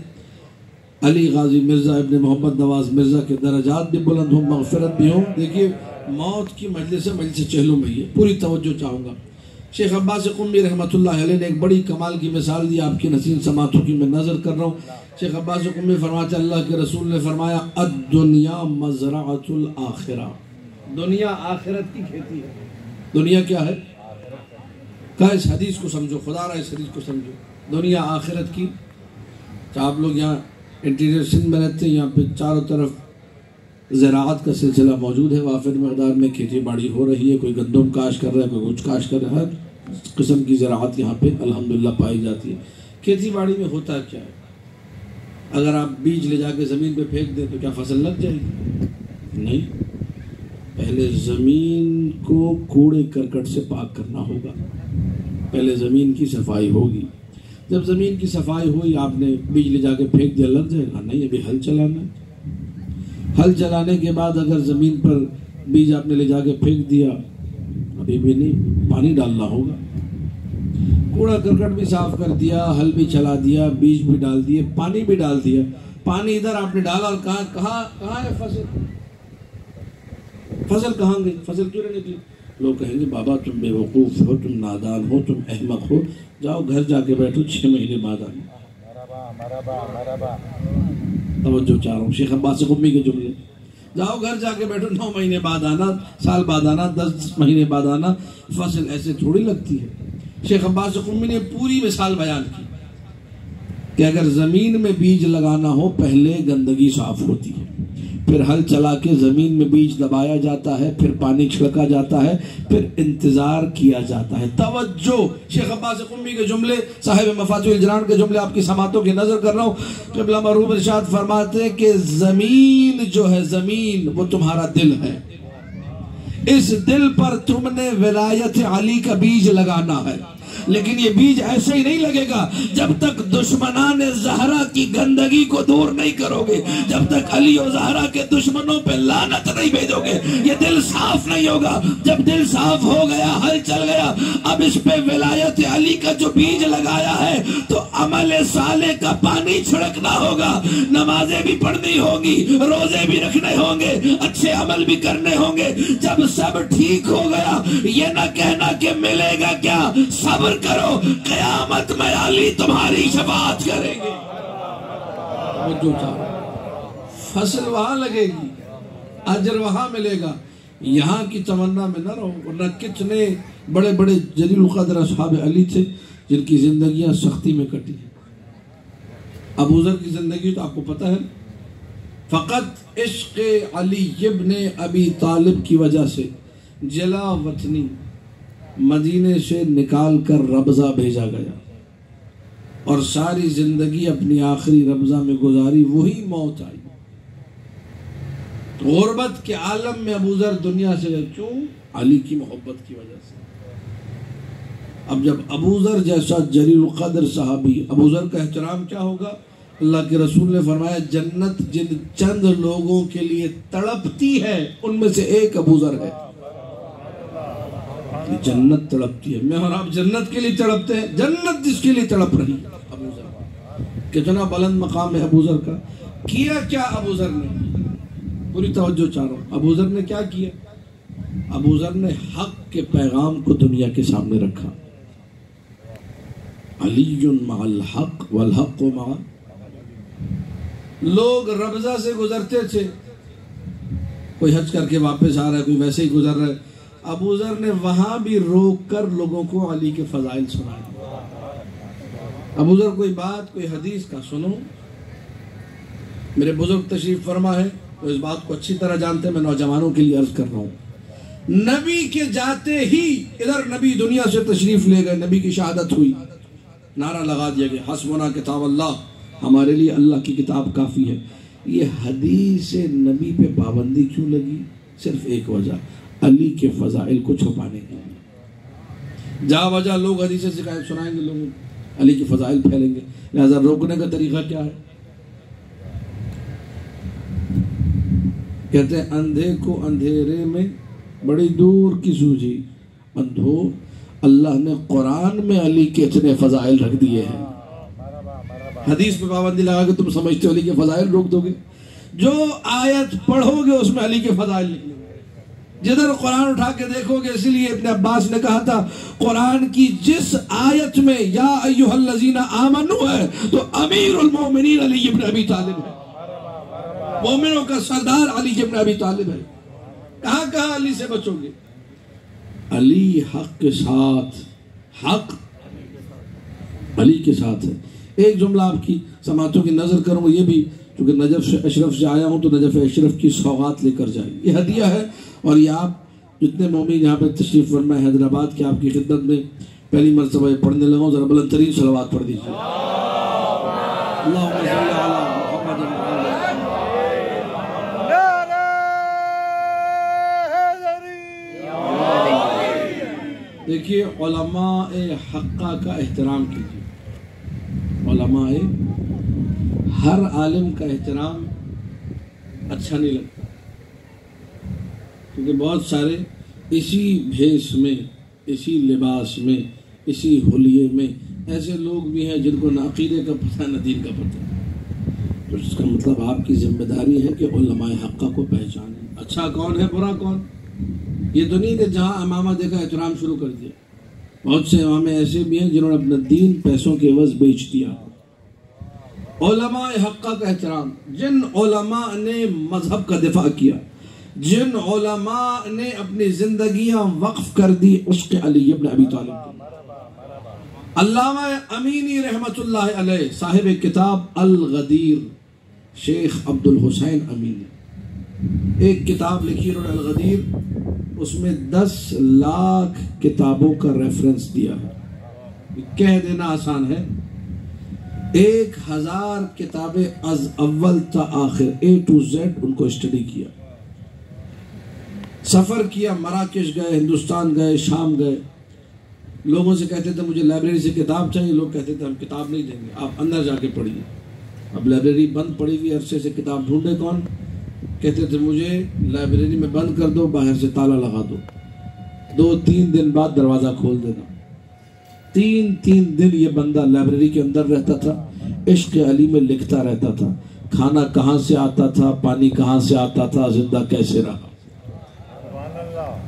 علی غازی مرزا ابن محمد نواز مرزا کے درجات بھی بلند ہوں، مغفرت بھی ہوں۔ دیکھیے موت کی مجلس چہلوں میں یہ پوری توجہ چاہوں گا۔ شیخ عباس قمی رحمۃ اللہ علیہ نے ایک بڑی کمال کی مثال دی، آپ کی نصیحت سماعتوں کی میں نظر کر رہا ہوں۔ شیخ عباس قمی فرماتے اللہ کے رسول نے فرمایا الدنیا مزرعۃ الآخرہ، دنیا آخرت کی کھیتی ہے۔ دنیا کیا ہے؟ کہا اس حدیث کو سمجھو، خدا رہا اس حدیث کو سمجھو، دنیا آخرت کی۔ آپ لوگ یہاں انٹیریئر سندھ میں رہتے ہیں، یہاں پہ چاروں طرف زراعت کا سلسلہ موجود ہے، وافر مقدار میں کھیتی باڑی ہو رہی ہے، کوئی گندم کاشت کر رہا ہے، کوئی کچھ کاشت کر رہا ہے، ہر قسم کی زراعت یہاں پہ الحمدللہ پائی جاتی ہے۔ کھیتی باڑی میں ہوتا کیا ہے؟ اگر آپ بیج لے جا کے زمین پہ پھینک دیں تو کیا فصل لگ جائے گی؟ نہیں، پہلے زمین کو کوڑے کرکٹ سے پاک کرنا ہوگا، پہلے زمین کی صفائی ہوگی۔ جب زمین کی صفائی ہوئی، آپ نے بیج لے جا کے پھینک دیا، لگ جائے گا؟ نہیں، ابھی ہل چلانا ہے۔ ہل چلانے کے بعد اگر زمین پر بیج آپ نے لے جا کے پھینک دیا، ابھی بھی نہیں، پانی ڈالنا ہوگا۔ کوڑا کرکٹ بھی صاف کر دیا، ہل بھی چلا دیا، بیج بھی ڈال دیے، پانی بھی ڈال دیا، پانی ادھر آپ نے ڈالا اور کہاں ہے فصل؟ فصل کہاں گئی؟ فصل کیوں نہیں نکلی؟ لوگ کہیں گے بابا تم بے وقوف ہو، تم نادان ہو، تم احمق ہو، جاؤ گھر جا کے بیٹھو، 6 مہینے بعد آنا۔ توجہ چاہ رہا ہوں، شیخ عباس قمی کے جملے، جاؤ گھر جا کے بیٹھو، 9 مہینے بعد آنا، سال بعد آنا، 10 مہینے بعد آنا، فصل ایسے تھوڑی لگتی ہے۔ شیخ عباس قمی نے پوری مثال بیان کی کہ اگر زمین میں بیج لگانا ہو، پہلے گندگی صاف ہوتی ہے، پھر ہل چلا کے زمین میں بیج دبایا جاتا ہے، پھر پانی چھڑکا جاتا ہے، پھر انتظار کیا جاتا ہے۔ توجہ، شیخ عباس قمی کے جملے، صاحب مفاتیح الجنان کے جملے آپ کی سماعتوں کی نظر کر رہا ہوں۔ قبلہ مرحوم ارشاد فرماتے ہیں کہ زمین جو ہے، زمین وہ تمہارا دل ہے، اس دل پر تم نے ولایت علی کا بیج لگانا ہے، لیکن یہ بیج ایسے ہی نہیں لگے گا جب تک دشمنان زہرا کی گندگی کو دور نہیں کرو گے، جب تک علی و زہرا کے دشمنوں پہ لعنت نہیں بھیجو گے، یہ دل صاف نہیں ہوگا۔ جب دل صاف ہو گیا، حل چل گیا، اب اس پہ ولایت علی کا جو بیج لگایا ہے تو عمل صالح کا پانی چھڑکنا ہوگا، نمازیں بھی پڑھنی ہوگی، روزے بھی رکھنے ہوں گے، اچھے عمل بھی کرنے ہوں گے۔ جب سب ٹھیک ہو گیا، یہ نہ کہنا کہ ملے گا کیا، صبر کرو، قیامت میں علی تمہاری شفاعت کریں گے۔ فصل وہاں لگے گی، اجر وہاں ملے گا، یہاں کی تمنا میں نہ رہو۔ ورنہ کتنے بڑے بڑے جلیل القدر اصحاب علی تھے جن کی زندگیاں سختی میں کٹی ہیں۔ ابو ذر کی زندگی تو آپ کو پتہ ہے، فقط عشق علی ابن ابی طالب کی وجہ سے جلا وطنی مدینے سے نکال کر ربضہ بھیجا گیا اور ساری زندگی اپنی آخری ربضہ میں گزاری، وہی موت آئی۔ غربت کے عالم میں ابو ذر دنیا سے گئے، کیوں؟ علی کی محبت کی وجہ سے۔ اب جب ابو ذر جیسا جلیل القدر صحابی، ابو ذر کا احترام کیا ہوگا؟ اللہ کے رسول نے فرمایا جنت جن چند لوگوں کے لیے تڑپتی ہے ان میں سے ایک ابو ذر ہے۔ جنت تڑپتی ہے، میں اور آپ جنت کے لیے تڑپتے ہیں، جنت جس کے لیے تڑپ رہی ہے ابو ذر۔ کتنا بلند مقام ہے ابو ذر کا۔ کیا کیا ابو ذر نے؟ پوری توجہ چاہ رہا ہوں، ابو ذر نے کیا کیا؟ ابو ذر نے حق کے پیغام کو دنیا کے سامنے رکھا۔ علی مع الحق والحق مع، لوگ ربضہ سے گزرتے تھے، کوئی حج کر کے واپس آ رہا ہے، کوئی ویسے ہی گزر رہا ہے، ابو ذر نے وہاں بھی روک کر لوگوں کو علی کے فضائل سنائے۔ ابو ذر کوئی بات، کوئی حدیث کا سنو، میرے بزرگ تشریف فرما ہے تو اس بات کو اچھی طرح جانتے ہیں، میں نوجوانوں کے لیے عرض کر رہا ہوں، نبی کے جاتے ہی ادھر نبی دنیا سے تشریف لے گئے، نبی کی شہادت ہوئی، نعرہ لگا دیا گیا حسبنا کتاب اللہ، ہمارے لیے اللہ کی کتاب کافی ہے۔ یہ حدیث نبی پہ پابندی کیوں لگی؟ صرف ایک وجہ، علی کے فضائل کو چھپانے کے لیے۔ جا وجہ لوگ حدیثیں سنائیں گے، لوگ علی کے فضائل پھیلیں گے، لہذا روکنے کا طریقہ کیا ہے؟ کہتے ہیں اندھے کو اندھیرے میں بڑی دور کی سوجھی، اندھو اللہ نے قرآن میں علی کے اتنے فضائل رکھ دیے ہیں، حدیث پہ پابندی لگا کے تم سمجھتے ہو علی کے فضائل روک دو گے؟ جو آیت پڑھو گے اس میں علی کے فضائل لکھ لیں گے، جدھر قرآن اٹھا کے دیکھو گے۔ اسی لیے ابن عباس نے کہا تھا قرآن کی جس آیت میں یا ایھا الذین آمنوا ہے تو امیر المومنین علی ابن ابی طالب ہے، مومنوں کا سردار علی ابن ابی طالب ہے۔ کہاں کہاں علی سے بچو گے؟ علی حق کے ساتھ، حق علی کے ساتھ ہے۔ ایک جملہ آپ کی سماعتوں کی نظر کروں، یہ بھی چونکہ نجف سے اشرف سے آیا ہوں تو نجف اشرف کی سوغات لے کر جائیں، یہ ہدیہ ہے، اور یہ آپ جتنے مومن یہاں پہ تشریف فرما ہے حیدرآباد کے، آپ کی خدمت میں پہلی مرتبہ پڑھنے لگا ہوں، ذرا بلند ترین صلوات پڑھ دیجیے۔ اللہم صلی علی محمد دیکھیے علماء حقہ کا احترام کیجیے، علماء، ہر عالم کا احترام اچھا نہیں لگتا، کیونکہ بہت سارے اسی بھیس میں، اسی لباس میں، اسی حلیے میں ایسے لوگ بھی ہیں جن کو نہ عقیدے کا پتہ نہ دین کا پتہ، تو اس کا مطلب آپ کی ذمہ داری ہے کہ علماء حقہ کو پہچانیں، اچھا کون ہے برا کون۔ یہ تو نہیں کہ جہاں امامہ دیکھا احترام شروع کر دیا، بہت سے امام ایسے بھی ہیں جنہوں نے اپنا دین پیسوں کے عوض بیچ دیا۔ علماء حقہ کا احترام، جن علماء نے مذہب کا دفاع کیا، جن علماء نے اپنی زندگیاں وقف کر دی عشق علی ابن ابی طالب کی۔ علامہ امینی رحمت اللہ علیہ، صاحب کتاب الغدیر، شیخ عبد الحسین امینی، ایک کتاب لکھی انہوں نے الغدیر، اس میں 10 لاکھ کتابوں کا ریفرنس دیا ہے۔ کہہ دینا آسان ہے، 1000 کتابیں از اول تا آخر A to Z ان کو اسٹڈی کیا، سفر کیا، مراکش گئے، ہندوستان گئے، شام گئے، لوگوں سے کہتے تھے مجھے لائبریری سے کتاب چاہیے، لوگ کہتے تھے ہم کتاب نہیں دیں گے، آپ اندر جا کے پڑھیے۔ اب لائبریری بند پڑی ہوئی عرصے سے کتاب ڈھونڈے کون؟ کہتے تھے مجھے لائبریری میں بند کر دو، باہر سے تالا لگا دو، 2-3 دن بعد دروازہ کھول دینا۔ 3 دن یہ بندہ لائبریری کے اندر رہتا تھا، عشق علی میں لکھتا رہتا تھا، کھانا کہاں سے آتا تھا، پانی کہاں سے آتا تھا، زندہ کیسے رہا۔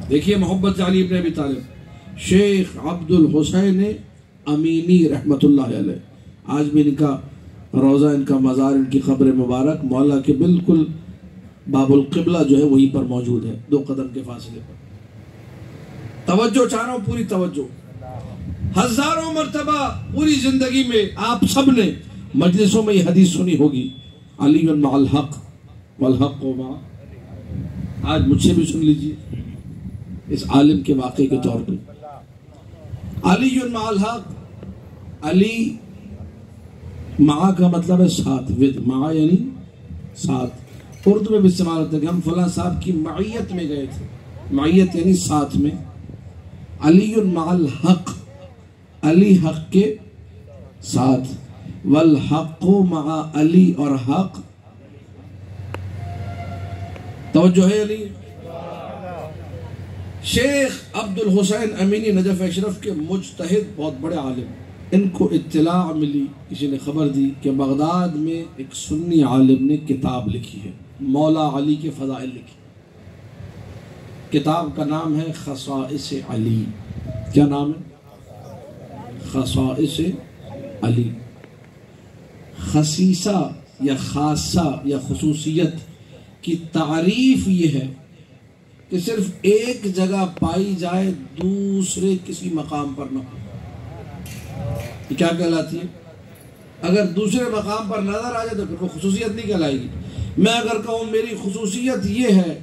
دیکھیے محبت علی ابن ابی طالب، شیخ عبد الحسین امینی رحمت اللہ علیہ، آج بھی ان کا روضہ، ان کا مزار، ان کی قبر مبارک مولا کے بالکل باب القبلہ جو ہے وہیں پر موجود ہے، 2 قدم کے فاصلے پر۔ توجہ چاہ رہا ہوں، پوری توجہ۔ ہزاروں مرتبہ پوری زندگی میں آپ سب نے مجلسوں میں یہ حدیث سنی ہوگی، علی مع الحق والحق مع، آج مجھ سے بھی سن لیجئے اس عالم کے واقعے کے طور پر۔ علی مع الحق، علی مع کا مطلب ہے ساتھ، ود، مع یعنی ساتھ، اردو میں بھی استعمال ہوتا ہے کہ ہم فلاں صاحب کی معیت میں گئے تھے، معیت یعنی ساتھ میں۔ علی مع الحق، علی حق کے ساتھ، والحق مع علی، اور حق توجہ ہے علی۔ شیخ عبد الحسین امینی نجف اشرف کے مجتہد، بہت بڑے عالم، ان کو اطلاع ملی، کسی نے خبر دی کہ بغداد میں ایک سنی عالم نے کتاب لکھی ہے، مولا علی کے فضائل لکھی۔ کتاب کا نام ہے خصائص علی۔ کیا نام ہے؟ خصائص علی۔ خصیصہ یا خاصہ یا خصوصیت کی تعریف یہ ہے کہ صرف ایک جگہ پائی جائے، دوسرے کسی مقام پر نہ ہو۔ یہ کیا کہلاتی ہے؟ اگر دوسرے مقام پر نظر آ جائے تو پھر وہ خصوصیت نہیں کہلائے گی۔ میں اگر کہوں میری خصوصیت یہ ہے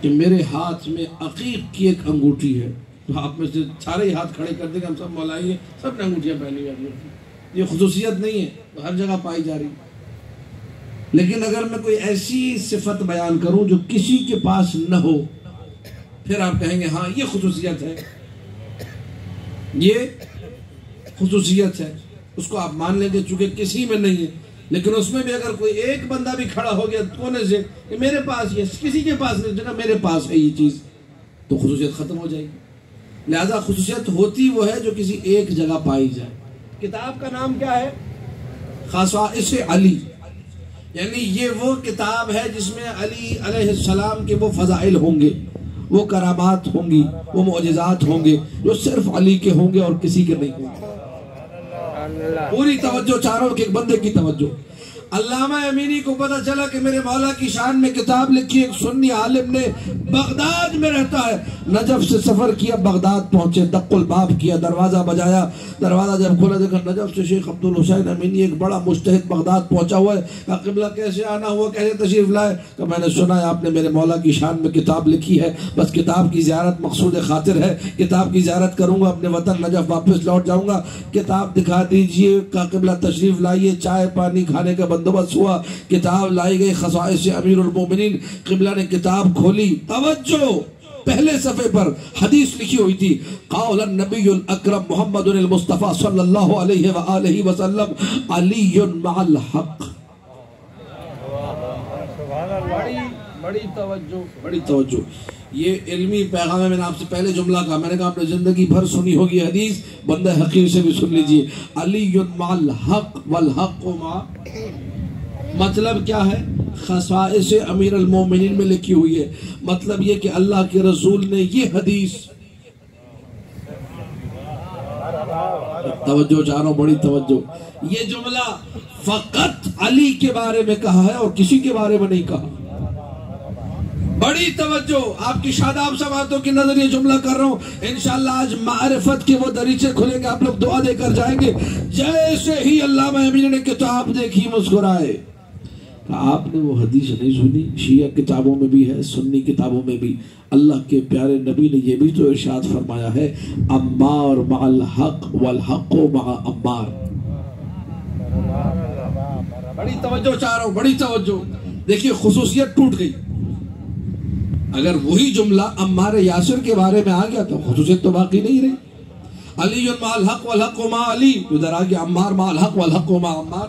کہ میرے ہاتھ میں عقیق کی ایک انگوٹھی ہے، تو آپ میں سے سارے ہاتھ کھڑے کر دیں گے ہم سب مولائی ہیں، سب نے انگوٹھیاں پہنی ہوئی ہیں، یہ خصوصیت نہیں ہے، تو ہر جگہ پائی جا رہی۔ لیکن اگر میں کوئی ایسی صفت بیان کروں جو کسی کے پاس نہ ہو، پھر آپ کہیں گے ہاں یہ خصوصیت ہے، یہ خصوصیت ہے، اس کو آپ مان لیں گے چونکہ کسی میں نہیں ہے۔ لیکن اس میں بھی اگر کوئی ایک بندہ بھی کھڑا ہو گیا کونے سے کہ میرے پاس، یہ کسی کے پاس نہیں، جگہ میرے پاس ہے یہ چیز، تو خصوصیت ختم ہو جائے گی۔ لہذا خصوصیت ہوتی وہ ہے جو کسی ایک جگہ پائی جائے۔ کتاب کا نام کیا ہے؟ خصائص علی، یعنی یہ وہ کتاب ہے جس میں علی علیہ السلام کے وہ فضائل ہوں گے، وہ کرامات ہوں گی، وہ معجزات ہوں گے جو صرف علی کے ہوں گے اور کسی کے نہیں ہوں گے۔ پوری توجہ چاروں کے ایک بندے کی توجہ۔ علامہ امینی کو پتا چلا کہ میرے مولا کی شان میں کتاب لکھی، ایک سنی عالم نے، بغداد میں رہتا ہے، نجف سے سفر کیا، بغداد پہنچے، دق الباب کیا، دروازہ بجایا، دروازہ جب کھولا دیکھا نجف سے شیخ عبد الحسین امینی ایک بڑا مجتہد بغداد پہنچا ہوا ہے۔ کہا قبلہ کیسے آنا ہوا، کیسے تشریف لائے؟ کہ میں نے سنا ہے آپ نے میرے مولا کی شان میں کتاب لکھی ہے، بس کتاب کی زیارت مقصود خاطر ہے، کتاب کی زیارت کروں گا، اپنے وطن نجف واپس لوٹ جاؤں گا، کتاب دکھا دیجئے۔ کہا قبلہ تشریف لائیے، چائے پانی کھانے کا بندوبست ہوا، کتاب لائی گئی، خصائص امیر المومنین۔ قبلہ نے کتاب کھولی، توجہ، پہلے صفحے پر حدیث لکھی ہوئی تھی، قال النبی الاکرم محمد المصطفیٰ صلی اللہ علیہ وآلہ وسلم علی مع الحق۔ بڑی توجہ، بڑی توجہ۔ یہ علمی پیغام ہے۔ میں نے آپ سے پہلے جملہ کہا، میں نے کہا آپ نے زندگی بھر سنی ہوگی حدیث، بندہ حقیر سے بھی سن لیجئے، علی مع الحق والحق مع، مطلب کیا ہے؟ خصائص امیر المومنین میں لکھی ہوئی ہے، مطلب یہ کہ اللہ کے رسول نے یہ حدیث، توجہ چاروں، بڑی توجہ، یہ جملہ فقط علی کے بارے میں کہا ہے اور کسی کے بارے میں نہیں کہا۔ بڑی توجہ، آپ کی شاداب سماعتوں کی نظر یہ جملہ کر رہا ہوں، انشاءاللہ آج معرفت کے وہ دریچے کھلیں گے، آپ لوگ دعا دے کر جائیں گے۔ جیسے ہی علامہ امینی نے کتاب دیکھی مسکرائے، کہ آپ نے وہ حدیث نہیں سنی؟ شیعہ کتابوں میں بھی ہے، سنی کتابوں میں بھی۔ اللہ کے پیارے نبی نے یہ بھی تو ارشاد فرمایا ہے، عمار مع الحق والحق مع عمار۔ بڑی توجہ چاہ رہا ہوں، بڑی توجہ۔ دیکھیے خصوصیت ٹوٹ گئی۔ اگر وہی جملہ عمار یاسر کے بارے میں آ گیا تو خصوصیت تو باقی نہیں رہی۔ علی مع الحق والحق مع علی، ادھر آ گیا عمار مع الحق والحق مع عمار۔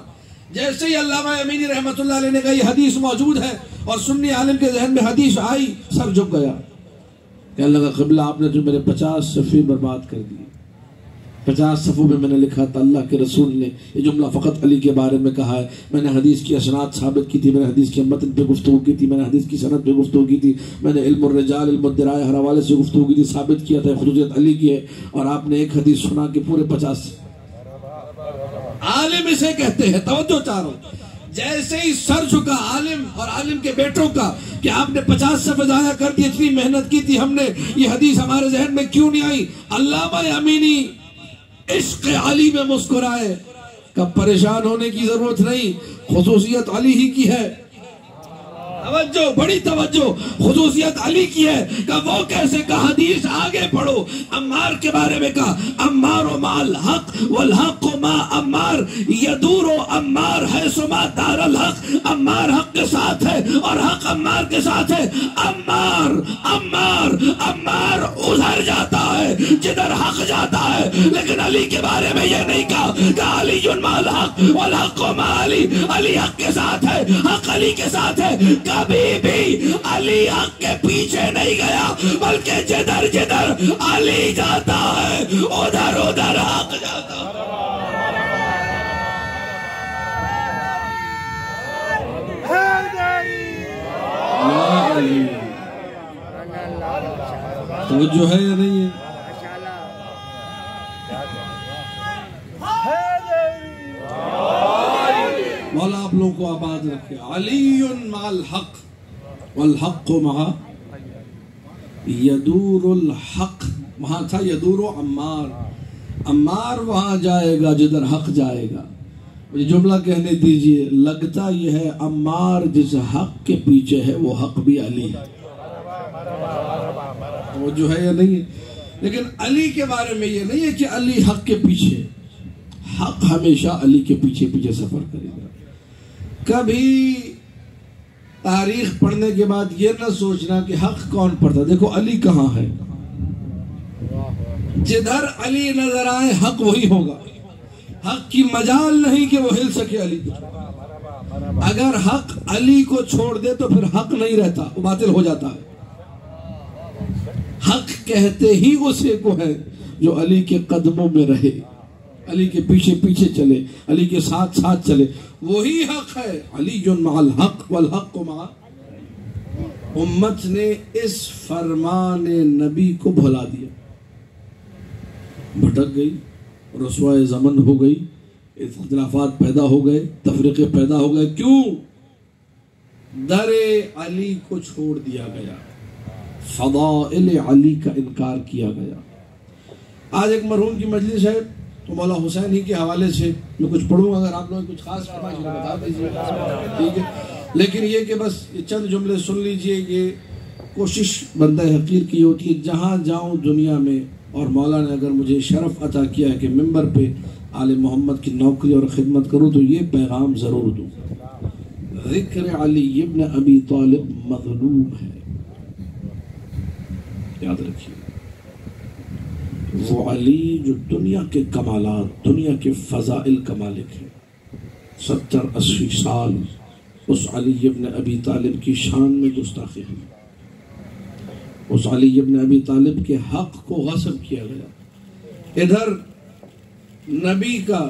جیسے ہی علامہ امینی رحمت اللہ علیہ نے کہا یہ حدیث موجود ہے اور سنی عالم کے ذہن میں حدیث آئی، سر جھک گیا، کہنے لگا قبلہ آپ نے تو میرے 50 صفحے برباد کر دیے۔ 50 صفحوں میں نے لکھا تھا اللہ کے رسول نے یہ جملہ فقط علی کے بارے میں کہا ہے، میں نے حدیث کی اسناد ثابت کی تھی، میں نے حدیث کے متن پہ گفتگو کی تھی، میں نے حدیث کی سند پہ گفتگو کی تھی، میں نے علم الرجال علم الدرائے ہر حوالے سے گفتگو کی تھی، ثابت کیا تھا خصوصیت علی کی ہے، اور آپ نے ایک حدیث سنا کہ پورے 50۔ عالم اسے کہتے ہیں، توجہ چاہ رہا ہوں۔ جیسے ہی سر جھکا عالم اور عالم کے بیٹوں کا کہ آپ نے 50 صفحے ضائع کر دی، اتنی محنت کی تھی ہم نے، یہ حدیث ہمارے ذہن میں کیوں نہیں آئی؟ علامہ امینی عشق علی میں مسکرائے، کب پریشان ہونے کی ضرورت نہیں، خصوصیت علی ہی کی ہے۔ توجہ، بڑی توجہ، خصوصیت علی کی ہے کہ وہ کیسے کا حدیث آگے پڑھو۔ عمار کے بارے میں کہا عمار مع الحق والحق مع عمار یدور عمار حیث ما دار الحق، عمار حق کے ساتھ ہے اور حق عمار کے ساتھ ہے۔ عمار عمار عمار ادھر جاتا ہے جدھر حق جاتا ہے، لیکن علی کے بارے میں یہ نہیں کہا کہ علی مع الحق والحق مع علی، علی حق کے ساتھ ہے، حق علی کے ساتھ ہے۔ کبھی بھی علی حق کے پیچھے نہیں گیا، بلکہ جدھر جدھر علی جاتا ہے ادھر ادھر حق جاتا ہے۔ توجہ ہے یا نہیں ہے؟ مولا آپ لوگوں کو آباد رکھے۔ علی مع الحق والحق مع یدور الحق، وہاں تھا یدور عمار، عمار وہاں جائے گا جدھر حق جائے گا۔ مجھے جملہ کہنے دیجئے، لگتا یہ ہے عمار جس حق کے پیچھے ہے وہ حق بھی علی ہے، وہ جو ہے یا نہیں ہے؟ لیکن علی کے بارے میں یہ نہیں ہے کہ علی حق کے پیچھے، حق ہمیشہ علی کے پیچھے پیچھے سفر کرے گا۔ کبھی تاریخ پڑھنے کے بعد یہ نہ سوچنا کہ حق کون پڑھتا، دیکھو علی کہاں ہے، جدھر علی نظر آئے حق وہی ہوگا، حق کی مجال نہیں کہ وہ ہل سکے علی کو۔ اگر حق علی کو چھوڑ دے تو پھر حق نہیں رہتا، وہ باطل ہو جاتا ہے۔ حق کہتے ہی اسے کو ہے جو علی کے قدموں میں رہے، علی کے پیچھے پیچھے چلے، علی کے ساتھ ساتھ چلے، وہی حق ہے۔ علی مع الحق والحق مع۔ امت نے اس فرمان نبی کو بھلا دیا، بھٹک گئی، رسوائے زمن ہو گئی، اختلافات پیدا ہو گئے، تفریقے پیدا ہو گئے۔ کیوں؟ در علی کو چھوڑ دیا گیا، فضائل علی کا انکار کیا گیا۔ آج ایک مرحوم کی مجلس ہے تو مولا حسین ہی کے حوالے سے میں کچھ پڑھوں گا، اگر آپ لوگ کچھ خاص فرمائش بتا دیجیے، ٹھیک ہے؟ لیکن یہ کہ بس یہ چند جملے سن لیجئے، یہ کوشش بندہ حقیر کی ہوتی ہے جہاں جاؤں دنیا میں، اور مولا نے اگر مجھے شرف عطا کیا ہے کہ ممبر پہ آل محمد کی نوکری اور خدمت کروں تو یہ پیغام ضرور دوں۔ ذکر علی ابن ابی طالب مظلوم ہے، یاد رکھیے۔ وہ علی جو دنیا کے کمالات، دنیا کے فضائل کا مالک ہے، 70-80 سال اس علی ابن ابی طالب کی شان میں گستاخی ہوئی، اس علی ابن ابی طالب کے حق کو غصب کیا گیا۔ ادھر نبی کا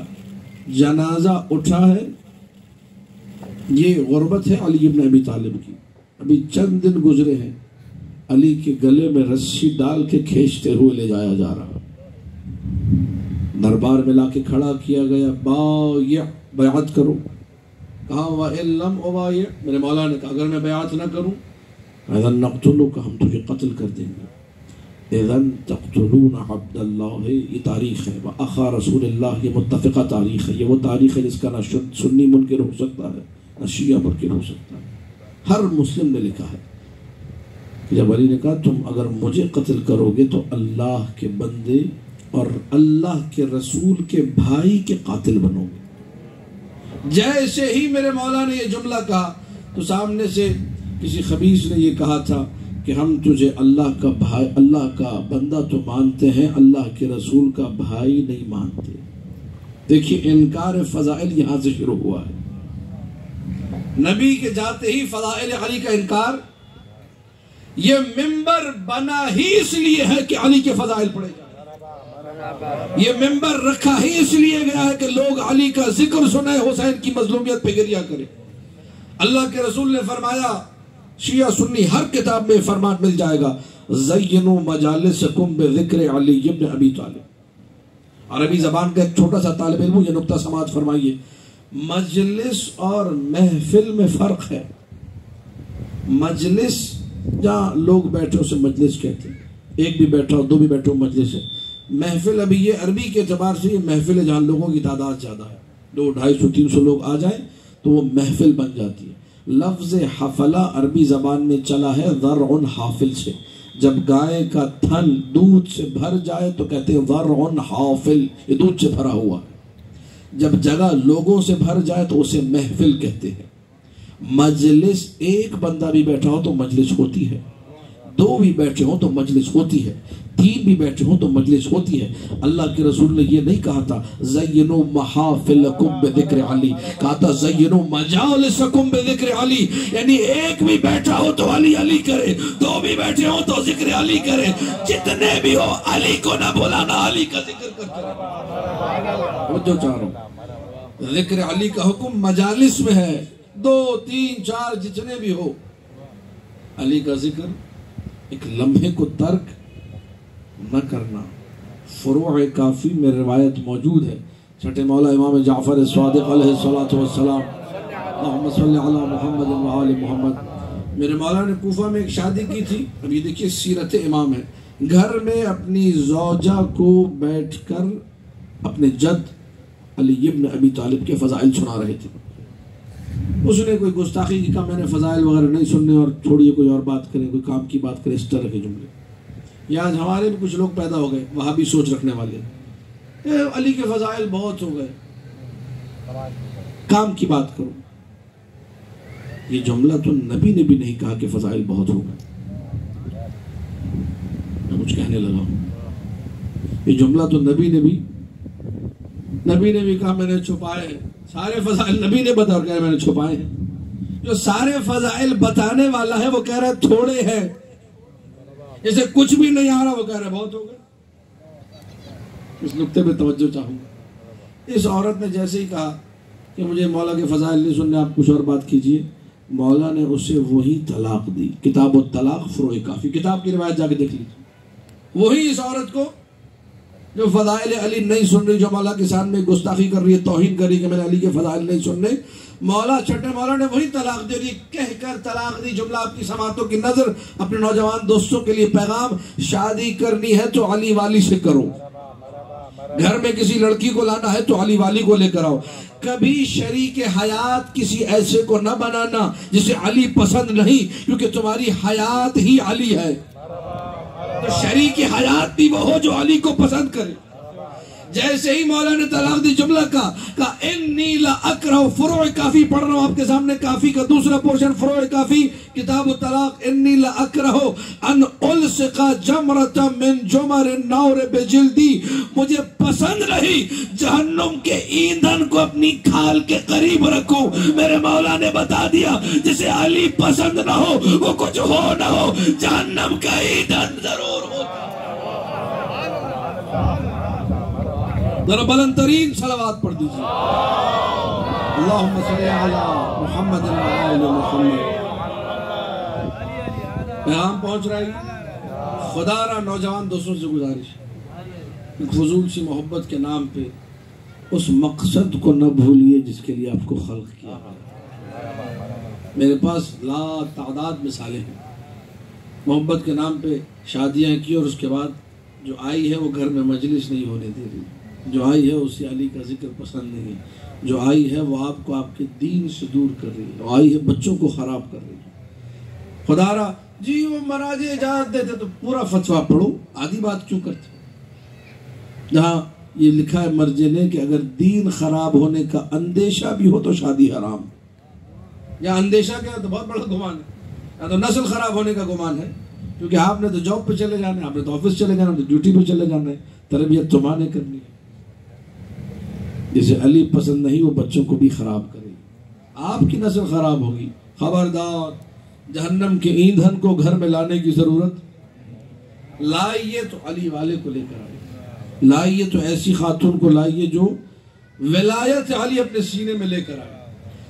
جنازہ اٹھا ہے، یہ غربت ہے علی ابن ابی طالب کی۔ ابھی چند دن گزرے ہیں، علی کے گلے میں رسی ڈال کے کھینچتے ہوئے لے جایا جا رہا، دربار میں لا کے کھڑا کیا گیا، بایع، بیعت کرو۔ کہا وَإِن لَمْ أُبَایِعْ، میرے مولا نے کہا اگر میں بیعت نہ کروں اذن نقتلک، ہم تجھے قتل کر دیں گے۔ اذن تقتلون عبد اللہ، یہ تاریخ ہے، وَأَخَا رسول اللہ، یہ متفقہ تاریخ ہے، یہ وہ تاریخ ہے جس کا نہ سنی منکر ہو سکتا ہے نہ شیعہ منکر ہو سکتا ہے۔ ہر مسلم نے لکھا ہے کہ جب علی نے کہا تم اگر مجھے قتل کرو گے تو اللہ کے بندے اور اللہ کے رسول کے بھائی کے قاتل بنو گے۔ جیسے ہی میرے مولا نے یہ جملہ کہا تو سامنے سے کسی خبیث نے یہ کہا تھا کہ ہم تجھے اللہ کا بھائی، اللہ کا بندہ تو مانتے ہیں، اللہ کے رسول کا بھائی نہیں مانتے۔ دیکھیے انکار فضائل یہاں سے شروع ہوا ہے۔ نبی کے جاتے ہی فضائل علی کا انکار۔ یہ ممبر بنا ہی اس لیے ہے کہ علی کے فضائل پڑھے جائیں۔ یہ ممبر رکھا ہی اس لیے گیا ہے کہ لوگ علی کا ذکر سنیں، حسین کی مظلومیت پہ گریہ کریں۔ اللہ کے رسول نے فرمایا، شیعہ سنی ہر کتاب میں فرمان مل جائے گا، زینوا مجالسکم بذکر علی ابن ابی طالب۔ عربی زبان کا ایک چھوٹا سا طالب علم یہ نقطہ سماعت فرمائیے، مجلس اور محفل میں فرق ہے۔ مجلس جہاں لوگ بیٹھے اسے مجلس کہتے ہیں، ایک بھی بیٹھا ہو دو بھی بیٹھے ہو مجلس ہے۔ محفل ابھی یہ عربی کے اعتبار سے یہ محفل ہے جہاں لوگوں کی تعداد زیادہ ہے، 200 250 300 لوگ آ جائیں تو وہ محفل بن جاتی ہے۔ لفظ حفلہ عربی زبان میں چلا ہے ذرع حافل سے، جب گائے کا تھن دودھ سے بھر جائے تو کہتے ہیں ذرع حافل، یہ دودھ سے بھرا ہوا ہے۔ جب جگہ لوگوں سے بھر جائے تو اسے محفل کہتے ہیں۔ مجلس ایک بندہ بھی بیٹھا ہو تو مجلس ہوتی ہے، 2 بھی بیٹھے ہوں تو مجلس ہوتی ہے، 3 بھی بیٹھے ہوں تو مجلس ہوتی ہے۔ اللہ کے رسول نے یہ نہیں کہا تھا زینوا محافلکم بذکر علی، کہا تھا زینوا مجالسکم بذکر علی، یعنی ایک بھی بیٹھا ہو تو علی علی کرے، 2 بھی بیٹھے ہوں تو ذکر علی کرے، جتنے بھی ہو علی کو نہ بلانا، علی کا ذکر کرتے رہو۔ وہ جو چاہ رہا ہوں ذکر علی کا حکم مجالس میں ہے، 2 3 4 جتنے بھی ہو، علی کا ذکر ایک لمحے کو ترک نہ کرنا۔ فروع کافی میں روایت موجود ہے، چھٹے مولا امام جعفر صادق علیہ السلام، اللہم صلی علی محمد و آل محمد۔ میرے مولا نے کوفہ میں ایک شادی کی تھی، اب یہ دیکھیے سیرت امام ہے، گھر میں اپنی زوجہ کو بیٹھ کر اپنے جد علی ابن ابی طالب کے فضائل سنا رہے تھے۔ اس نے کوئی گستاخی کی کہا میں نے فضائل وغیرہ نہیں سننے اور چھوڑیے کوئی اور بات کریں، کوئی کام کی بات کریں، اس طرح کے جملے۔ یا آج ہمارے بھی کچھ لوگ پیدا ہو گئے وہاں بھی سوچ رکھنے والے، علی کے فضائل بہت ہو گئے، کام کی بات کرو۔ یہ جملہ تو نبی نے بھی نہیں کہا کہ فضائل بہت ہو گئے، میں کچھ کہنے لگا ہوں۔ یہ جملہ تو نبی نے بھی کہا میں نے چھپائے ہیں، سارے فضائل نبی نے بتا کہا میں نے چھپائے ہیں۔ جو سارے فضائل بتانے والا ہے وہ کہہ رہا ہے تھوڑے ہیں، جسے کچھ بھی نہیں آ رہا وہ کہہ رہا ہے بہت ہو گئے۔ اس نقطے پہ توجہ چاہوں گا۔ اس عورت نے جیسے ہی کہا کہ مجھے مولا کے فضائل نہیں سننے، آپ کچھ اور بات کیجئے، مولا نے اسے وہی طلاق دی۔ کتاب الطلاق فروع کافی، کتاب کی روایت جا کے دیکھ لیجیے۔ وہی اس عورت کو جو فضائل علی نہیں سن رہی، جو مولا کے سامنے گستاخی کر رہی ہے، توہین کر رہی ہے کہ میں نے علی کے فضائل نہیں سننے، چھٹے مولا نے وہی طلاق دے دی، کہہ کر طلاق دی۔ جملہ آپ کی سماعتوں کی نظر، اپنے نوجوان دوستوں کے لیے پیغام، شادی کرنی ہے تو علی والی سے کرو، گھر میں کسی لڑکی کو لانا ہے تو علی والی کو لے کر آؤ۔ کبھی شریک حیات کسی ایسے کو نہ بنانا جسے علی پسند نہیں، کیونکہ تمہاری حیات ہی علی ہے، تو شریک حیات بھی وہ ہو جو علی کو پسند کرے۔ جیسے ہی مولا نے طلاق دی، جملہ کہا انی لاکرہ، فروع کافی پڑھ رہا ہوں آپ کے سامنے، کافی کا دوسرا پورشن فروع کافی کتاب الطلاق۔ انی لاکرہ ان الصق جمرۃ من جمر النار بجلدی، مجھے پسند نہیں جہنم کے ایندھن کو اپنی کھال کے قریب رکھوں۔ میرے مولا نے بتا دیا جسے علی پسند نہ ہو وہ کچھ ہو نہ ہو، جہنم کا ایندھن ضرور ہوتا۔ ذرا بلند ترین صلوات پڑھ دیجیے، اللہم صلی علی محمد و آل محمد۔ پیغام پہنچ رہا ہے۔ خدا را نوجوان دوستوں سے گزارش، فضول سی محبت کے نام پہ اس مقصد کو نہ بھولیے جس کے لیے آپ کو خلق کیا۔ میرے پاس لا تعداد مثالیں ہیں، محبت کے نام پہ شادیاں کی اور اس کے بعد جو آئی ہے وہ گھر میں مجلس نہیں ہونے دے رہی، جو آئی ہے اسے علی کا ذکر پسند نہیں ہے، جو آئی ہے وہ آپ کو آپ کے دین سے دور کر رہی ہے، وہ آئی ہے بچوں کو خراب کر رہی ہے۔ خدا را جی وہ مراجع اجازت دیتے تو پورا فتویٰ پڑھو، آدھی بات کیوں کرتے؟ جہاں یہ لکھا ہے مرجع نے کہ اگر دین خراب ہونے کا اندیشہ بھی ہو تو شادی حرام، یا اندیشہ کیا ہے تو بہت بڑا گمان ہے، یا تو نسل خراب ہونے کا گمان ہے، کیونکہ آپ نے تو جاب پہ چلے جانا ہے، آپ نے تو آفس چلے جانا ہے، تو ڈیوٹی پہ چلے جانا ہے، تربیت تو ماں نے کرنی ہے۔ جسے علی پسند نہیں وہ بچوں کو بھی خراب کرے، آپ کی نسل خراب ہوگی، خبردار۔ جہنم کے ایندھن کو گھر میں لانے کی ضرورت، لائیے تو علی والے کو لے کر آئیے، لائیے تو ایسی خاتون کو لائیے جو ولایت علی اپنے سینے میں لے کر آئے،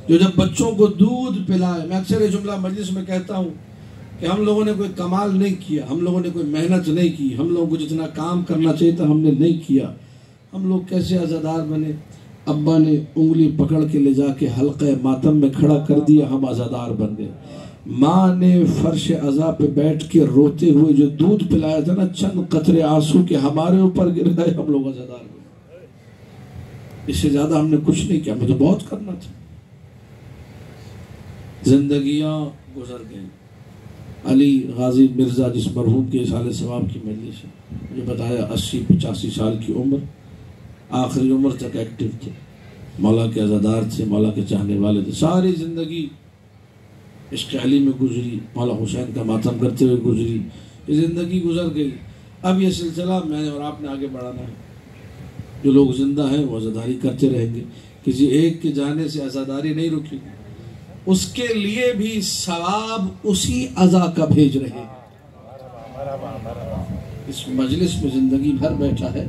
جو جب بچوں کو دودھ پلائے۔ میں اکثر یہ جملہ مجلس میں کہتا ہوں کہ ہم لوگوں نے کوئی کمال نہیں کیا، ہم لوگوں نے کوئی محنت نہیں کی، ہم لوگوں کو جتنا کام کرنا چاہیے تھا ہم نے نہیں کیا۔ ہم لوگ کیسے عزادار بنے؟ ابا نے انگلی پکڑ کے لے جا کے حلقہ ماتم میں کھڑا کر دیا، ہم عزادار بن گئے۔ ماں نے فرش عزا پہ بیٹھ کے روتے ہوئے جو دودھ پلایا تھا نا، چند قطرے آنسو کے ہمارے اوپر گر گئے، ہم لوگ عزادار بن گئے۔ اس سے زیادہ ہم نے کچھ نہیں کیا، ہمیں تو بہت کرنا تھا۔ زندگیاں گزر گئیں۔ علی غازی مرزا جس مرحوم کے اصالِ ثواب کی مجلس ہے، مجھے بتایا 80-85 سال کی عمر، آخری عمر تک ایکٹیو تھے، مولا کے عزادار تھے، مولا کے چاہنے والے تھے، ساری زندگی عشق علی میں گزری، مولا حسین کا ماتم کرتے ہوئے گزری، یہ زندگی گزر گئی۔ اب یہ سلسلہ میں نے اور آپ نے آگے بڑھانا ہے۔ جو لوگ زندہ ہیں وہ عزاداری کرتے رہیں گے، کسی ایک کے جانے سے عزاداری نہیں رکے گی، اس کے لیے بھی ثواب اسی عزا کا بھیج رہے ہیں۔ اس مجلس میں زندگی بھر بیٹھا ہے،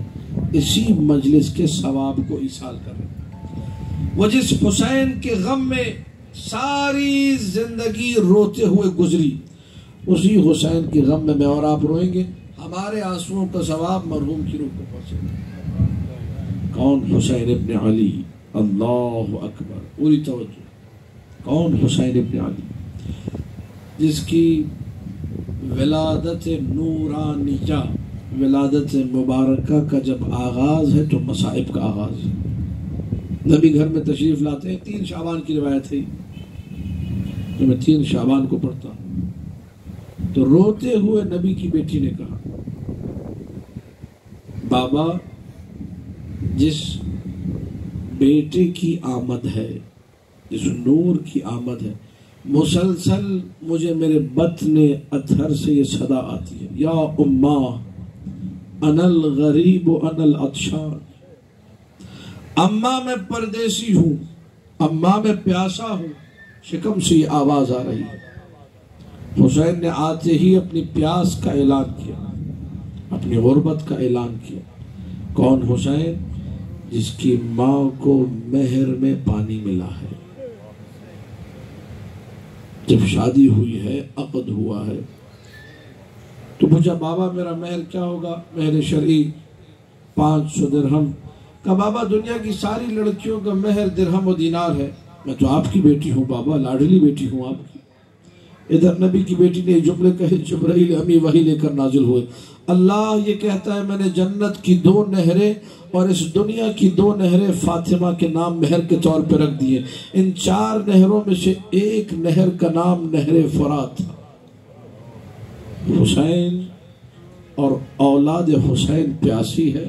اسی مجلس کے ثواب کو ایصال کر رہے ہیں۔ وہ جس حسین کے غم میں ساری زندگی روتے ہوئے گزری، اسی حسین کے غم میں اور آپ روئیں گے، ہمارے آنسوؤں کا ثواب مرحوم کی روح کو پہنچے گا۔ کون؟ حسین ابن علی، اللہ اکبر، پوری توجہ۔ کون؟ حسین ابن علی، جس کی ولادت نورانیہ، ولادت مبارکہ کا جب آغاز ہے تو مصائب کا آغاز ہے۔ نبی گھر میں تشریف لاتے ہیں، 3 شعبان کی روایت ہے، تو میں 3 شعبان کو پڑھتا ہوں، تو روتے ہوئے نبی کی بیٹی نے کہا، بابا جس بیٹے کی آمد ہے، جس نور کی آمد ہے، مسلسل مجھے میرے بطن اطہر سے یہ صدا آتی ہے، یا اماں انا الغریب انا العطشان، اماں میں پردیسی ہوں، اماں میں پیاسا ہوں، شکم سے یہ آواز آ رہی ہے۔ حسین نے آتے ہی اپنی پیاس کا اعلان کیا، اپنی غربت کا اعلان کیا۔ کون؟ حسین، جس کی ماں کو مہر میں پانی ملا ہے، جب شادی ہوئی ہے، عقد ہوا ہے، تو پوچھا بابا میرا مہر کیا ہوگا؟ مہر شرعی 500 درہم۔ کہا بابا دنیا کی ساری لڑکیوں کا مہر درہم و دینار ہے، میں تو آپ کی بیٹی ہوں بابا، لاڈلی بیٹی ہوں آپ کی۔ ادھر نبی کی بیٹی نے جملے کہے، جبرائیل امی وحی لے کر نازل ہوئے، اللہ یہ کہتا ہے میں نے جنت کی 2 نہریں اور اس دنیا کی 2 نہریں فاطمہ کے نام مہر کے طور پہ رکھ دیے، ان 4 نہروں میں سے ایک نہر کا نام نہر فرات تھا۔ حسین اور اولاد حسین پیاسی ہے،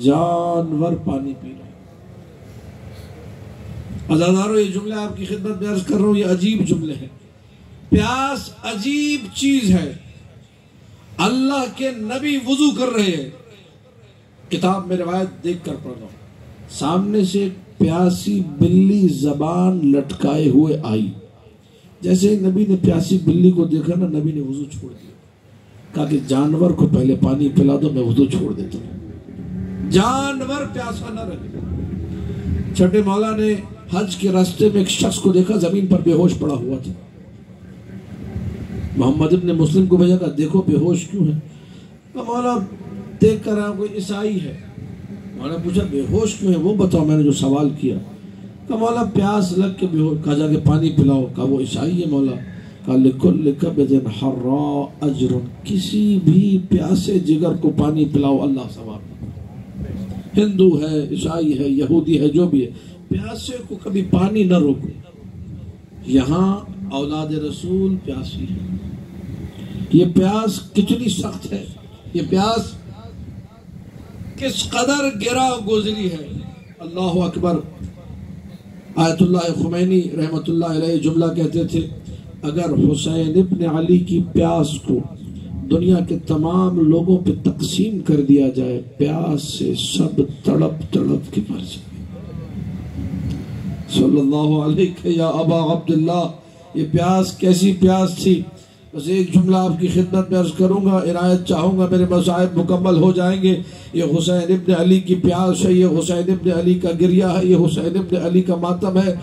جانور پانی پی رہے ہیں۔ عزاداروں یہ جملے آپ کی خدمت میں عرض کر رہا ہوں، یہ عجیب جملے ہیں۔ پیاس عجیب چیز ہے، اللہ کے نبی وضو کر رہے ہیں، کتاب میں روایت دیکھ کر پڑھ رہا ہوں، سامنے سے ایک پیاسی بلی زبان لٹکائے ہوئے آئی، جیسے نبی نے پیاسی بلی کو دیکھا نا، نبی نے وضو چھوڑ دیا، کہا کہ جانور کو پہلے پانی پلا دو، میں وضو چھوڑ دیتا ہوں، جانور پیاسا نہ رہے۔ چھٹے مولا نے حج کے راستے میں ایک شخص کو دیکھا، زمین پر بے ہوش پڑا ہوا تھا، محمد ابن مسلم کو بھیجا، کہا دیکھو بے ہوش کیوں ہے؟ کہا مولا دیکھ کر آیا کوئی عیسائی ہے۔ مولا پوچھا بے ہوش کیوں ہے؟ وہ بتاؤ میں نے جو سوال کیا۔ کہا مولا پیاس لگ کے بے ہوش، کہا جا کے پانی پلاؤ۔ کہا وہ عیسائی ہے مولا۔ کہا لکل کبد حراء اجر، کسی بھی پیاسے جگر کو پانی پلاؤ اللہ ثواب۔ ہندو ہے، عیسائی ہے، یہودی ہے، جو بھی ہے، پیاسے کو کبھی پانی نہ روکو۔ یہاں اولاد رسول پیاسی ہے۔ یہ پیاس کتنی سخت ہے، یہ پیاس کس قدر گرا گزری ہے۔ اللہ اکبر۔ آیت اللہ خمینی رحمت اللہ علیہ جملہ کہتے تھے، اگر حسین ابن علی کی پیاس کو دنیا کے تمام لوگوں پہ تقسیم کر دیا جائے، پیاس سے سب تڑپ تڑپ کے مر جائے۔ صلی اللہ علیہ یا ابا عبداللہ۔ یہ پیاس کیسی پیاس تھی؟ بس ایک جملہ آپ کی خدمت میں عرض کروں گا، عنایت چاہوں گا، میرے مصائب مکمل ہو جائیں گے۔ یہ حسین ابن علی کی پیاس ہے، یہ حسین ابن علی کا گریہ ہے، یہ حسین ابن علی کا ماتم ہے۔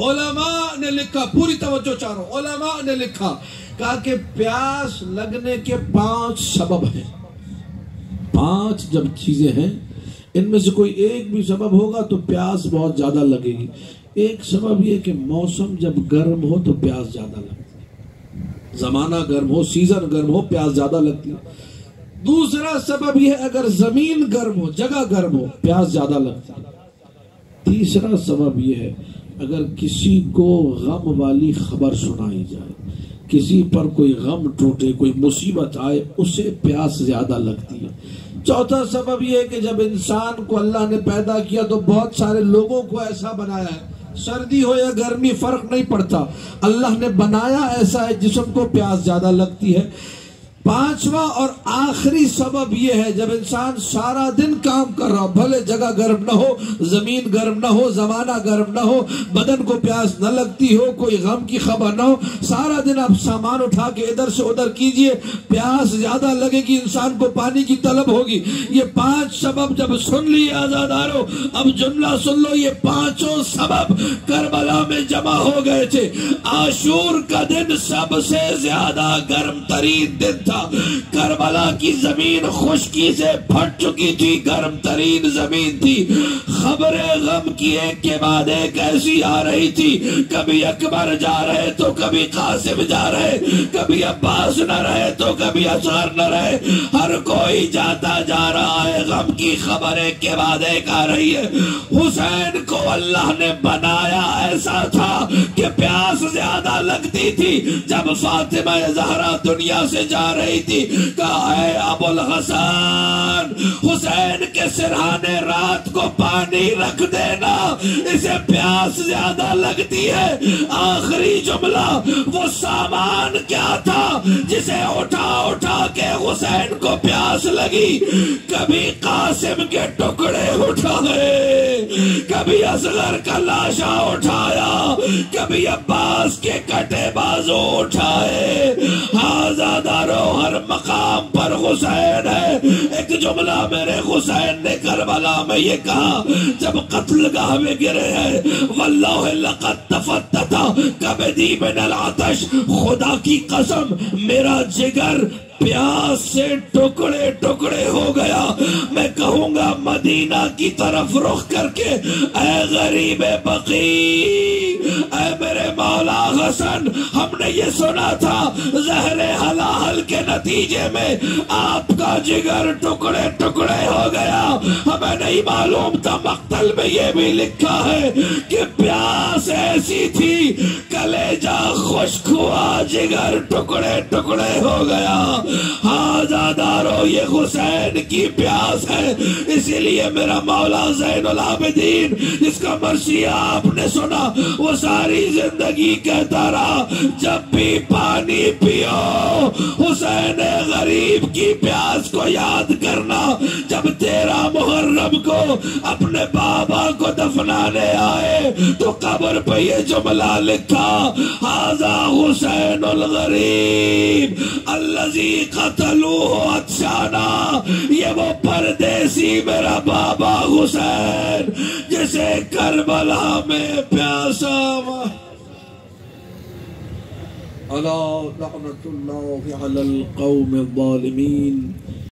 علماء نے لکھا، پوری توجہ چاہو، علماء نے لکھا، کہا کہ پیاس لگنے کے 5 سبب ہیں۔ 5 جب چیزیں ہیں، ان میں سے کوئی ایک بھی سبب ہوگا تو پیاس بہت زیادہ لگے گی۔ ایک سبب یہ کہ موسم جب گرم ہو تو پیاس زیادہ لگتی ہے، زمانہ گرم ہو، سیزن گرم ہو، پیاس زیادہ لگتی ہے۔ دوسرا سبب یہ ہے اگر زمین گرم ہو، جگہ گرم ہو، پیاس زیادہ لگتی ہے۔ تیسرا سبب یہ ہے اگر کسی کو غم والی خبر سنائی جائے، کسی پر کوئی غم ٹوٹے، کوئی مصیبت آئے، اسے پیاس زیادہ لگتی ہے۔ چوتھا سبب یہ ہے کہ جب انسان کو اللہ نے پیدا کیا تو بہت سارے لوگوں کو ایسا بنایا ہے، سردی ہو یا گرمی فرق نہیں پڑتا، اللہ نے بنایا ایسا ہے جسم کو پیاس زیادہ لگتی ہے۔ 5واں اور آخری سبب یہ ہے جب انسان سارا دن کام کر رہا ہو، بھلے جگہ گرم نہ ہو، زمین گرم نہ ہو، زمانہ گرم نہ ہو، بدن کو پیاس نہ لگتی ہو، کوئی غم کی خبر نہ ہو، سارا دن آپ سامان اٹھا کے ادھر سے ادھر کیجئے، پیاس زیادہ لگے گی، انسان کو پانی کی طلب ہوگی۔ یہ 5 سبب جب سن لیے آزادارو، اب جملہ سن لو، یہ 5 سبب کربلا میں جمع ہو گئے تھے۔ عاشور کا دن سب سے زیادہ گرم ترین دن تھا۔ کربلا کی زمین خشکی سے پھٹ چکی تھی، گرم ترین زمین تھی۔ خبریں غم کی ایک کے بعد ایک ایسی آ رہی تھی، کبھی اکبر جا رہے تو کبھی قاسم جا رہے، کبھی عباس نہ رہے تو کبھی اصغر نہ رہے، ہر کوئی جاتا جا رہا ہے، غم کی خبر ایک کے بعد ایک آ رہی ہے۔ حسین کو اللہ نے بنایا ایسا تھا کہ پیاس زیادہ لگتی تھی۔ جب فاطمہ زہرا دنیا سے جا رہی تھی، کہا اے ابو الحسن، حسین کے سرہانے رات کو پانی رکھ دینا، اسے پیاس زیادہ لگتی ہے۔ آخری جملہ، وہ سامان کیا تھا جسے اٹھا اٹھا کے حسین کو پیاس لگی؟ کبھی قاسم کے ٹکڑے اٹھائے، کبھی اصغر کا لاشا اٹھایا، کبھی عباس کے کٹے بازو اٹھائے۔ آزادارو، ہر مقام پر حسین ہے۔ ایک جملہ میرے حسین نے کربلا میں یہ کہا جب قتل گاہ میں گرے ہیں، واللہ لقد تفتت کبدی من العطش، خدا کی قسم میرا جگر پیاس سے ٹکڑے ٹکڑے ہو گیا۔ میں کہوں گا مدینہ کی طرف رخ کر کے، اے غریب بقیع، اے میرے مولا حسن، ہم نے یہ سنا تھا زہر حلال کے نتیجے میں آپ کا جگر ٹکڑے ٹکڑے ہو گیا۔ ہمیں نہیں معلوم تھا مقتل میں یہ بھی لکھا ہے کہ پیاس ایسی تھی، کلیجہ خشک ہوا، جگر ٹکڑے ٹکڑے ہو گیا۔ آزادارو، یہ حسین کی پیاس ہے۔ اسی لیے میرا مولا زین العابدین، جس کا مرثیہ آپ نے سنا، وہ ساری زندگی کہتا رہا جب بھی پانی پیو حسین غریب کی پیاس کو یاد کرنا۔ جب 13 محرم کو اپنے بابا کو دفنانے آئے تو قبر پہ یہ جملہ لکھا، ھذا حسین الغریب الذی قتلوہ عطشانا، یہ وہ پردیسی میرا بابا حسین جسے کربلا میں پیاسا۔ الا لعنت اللہ علی القوم الظالمین۔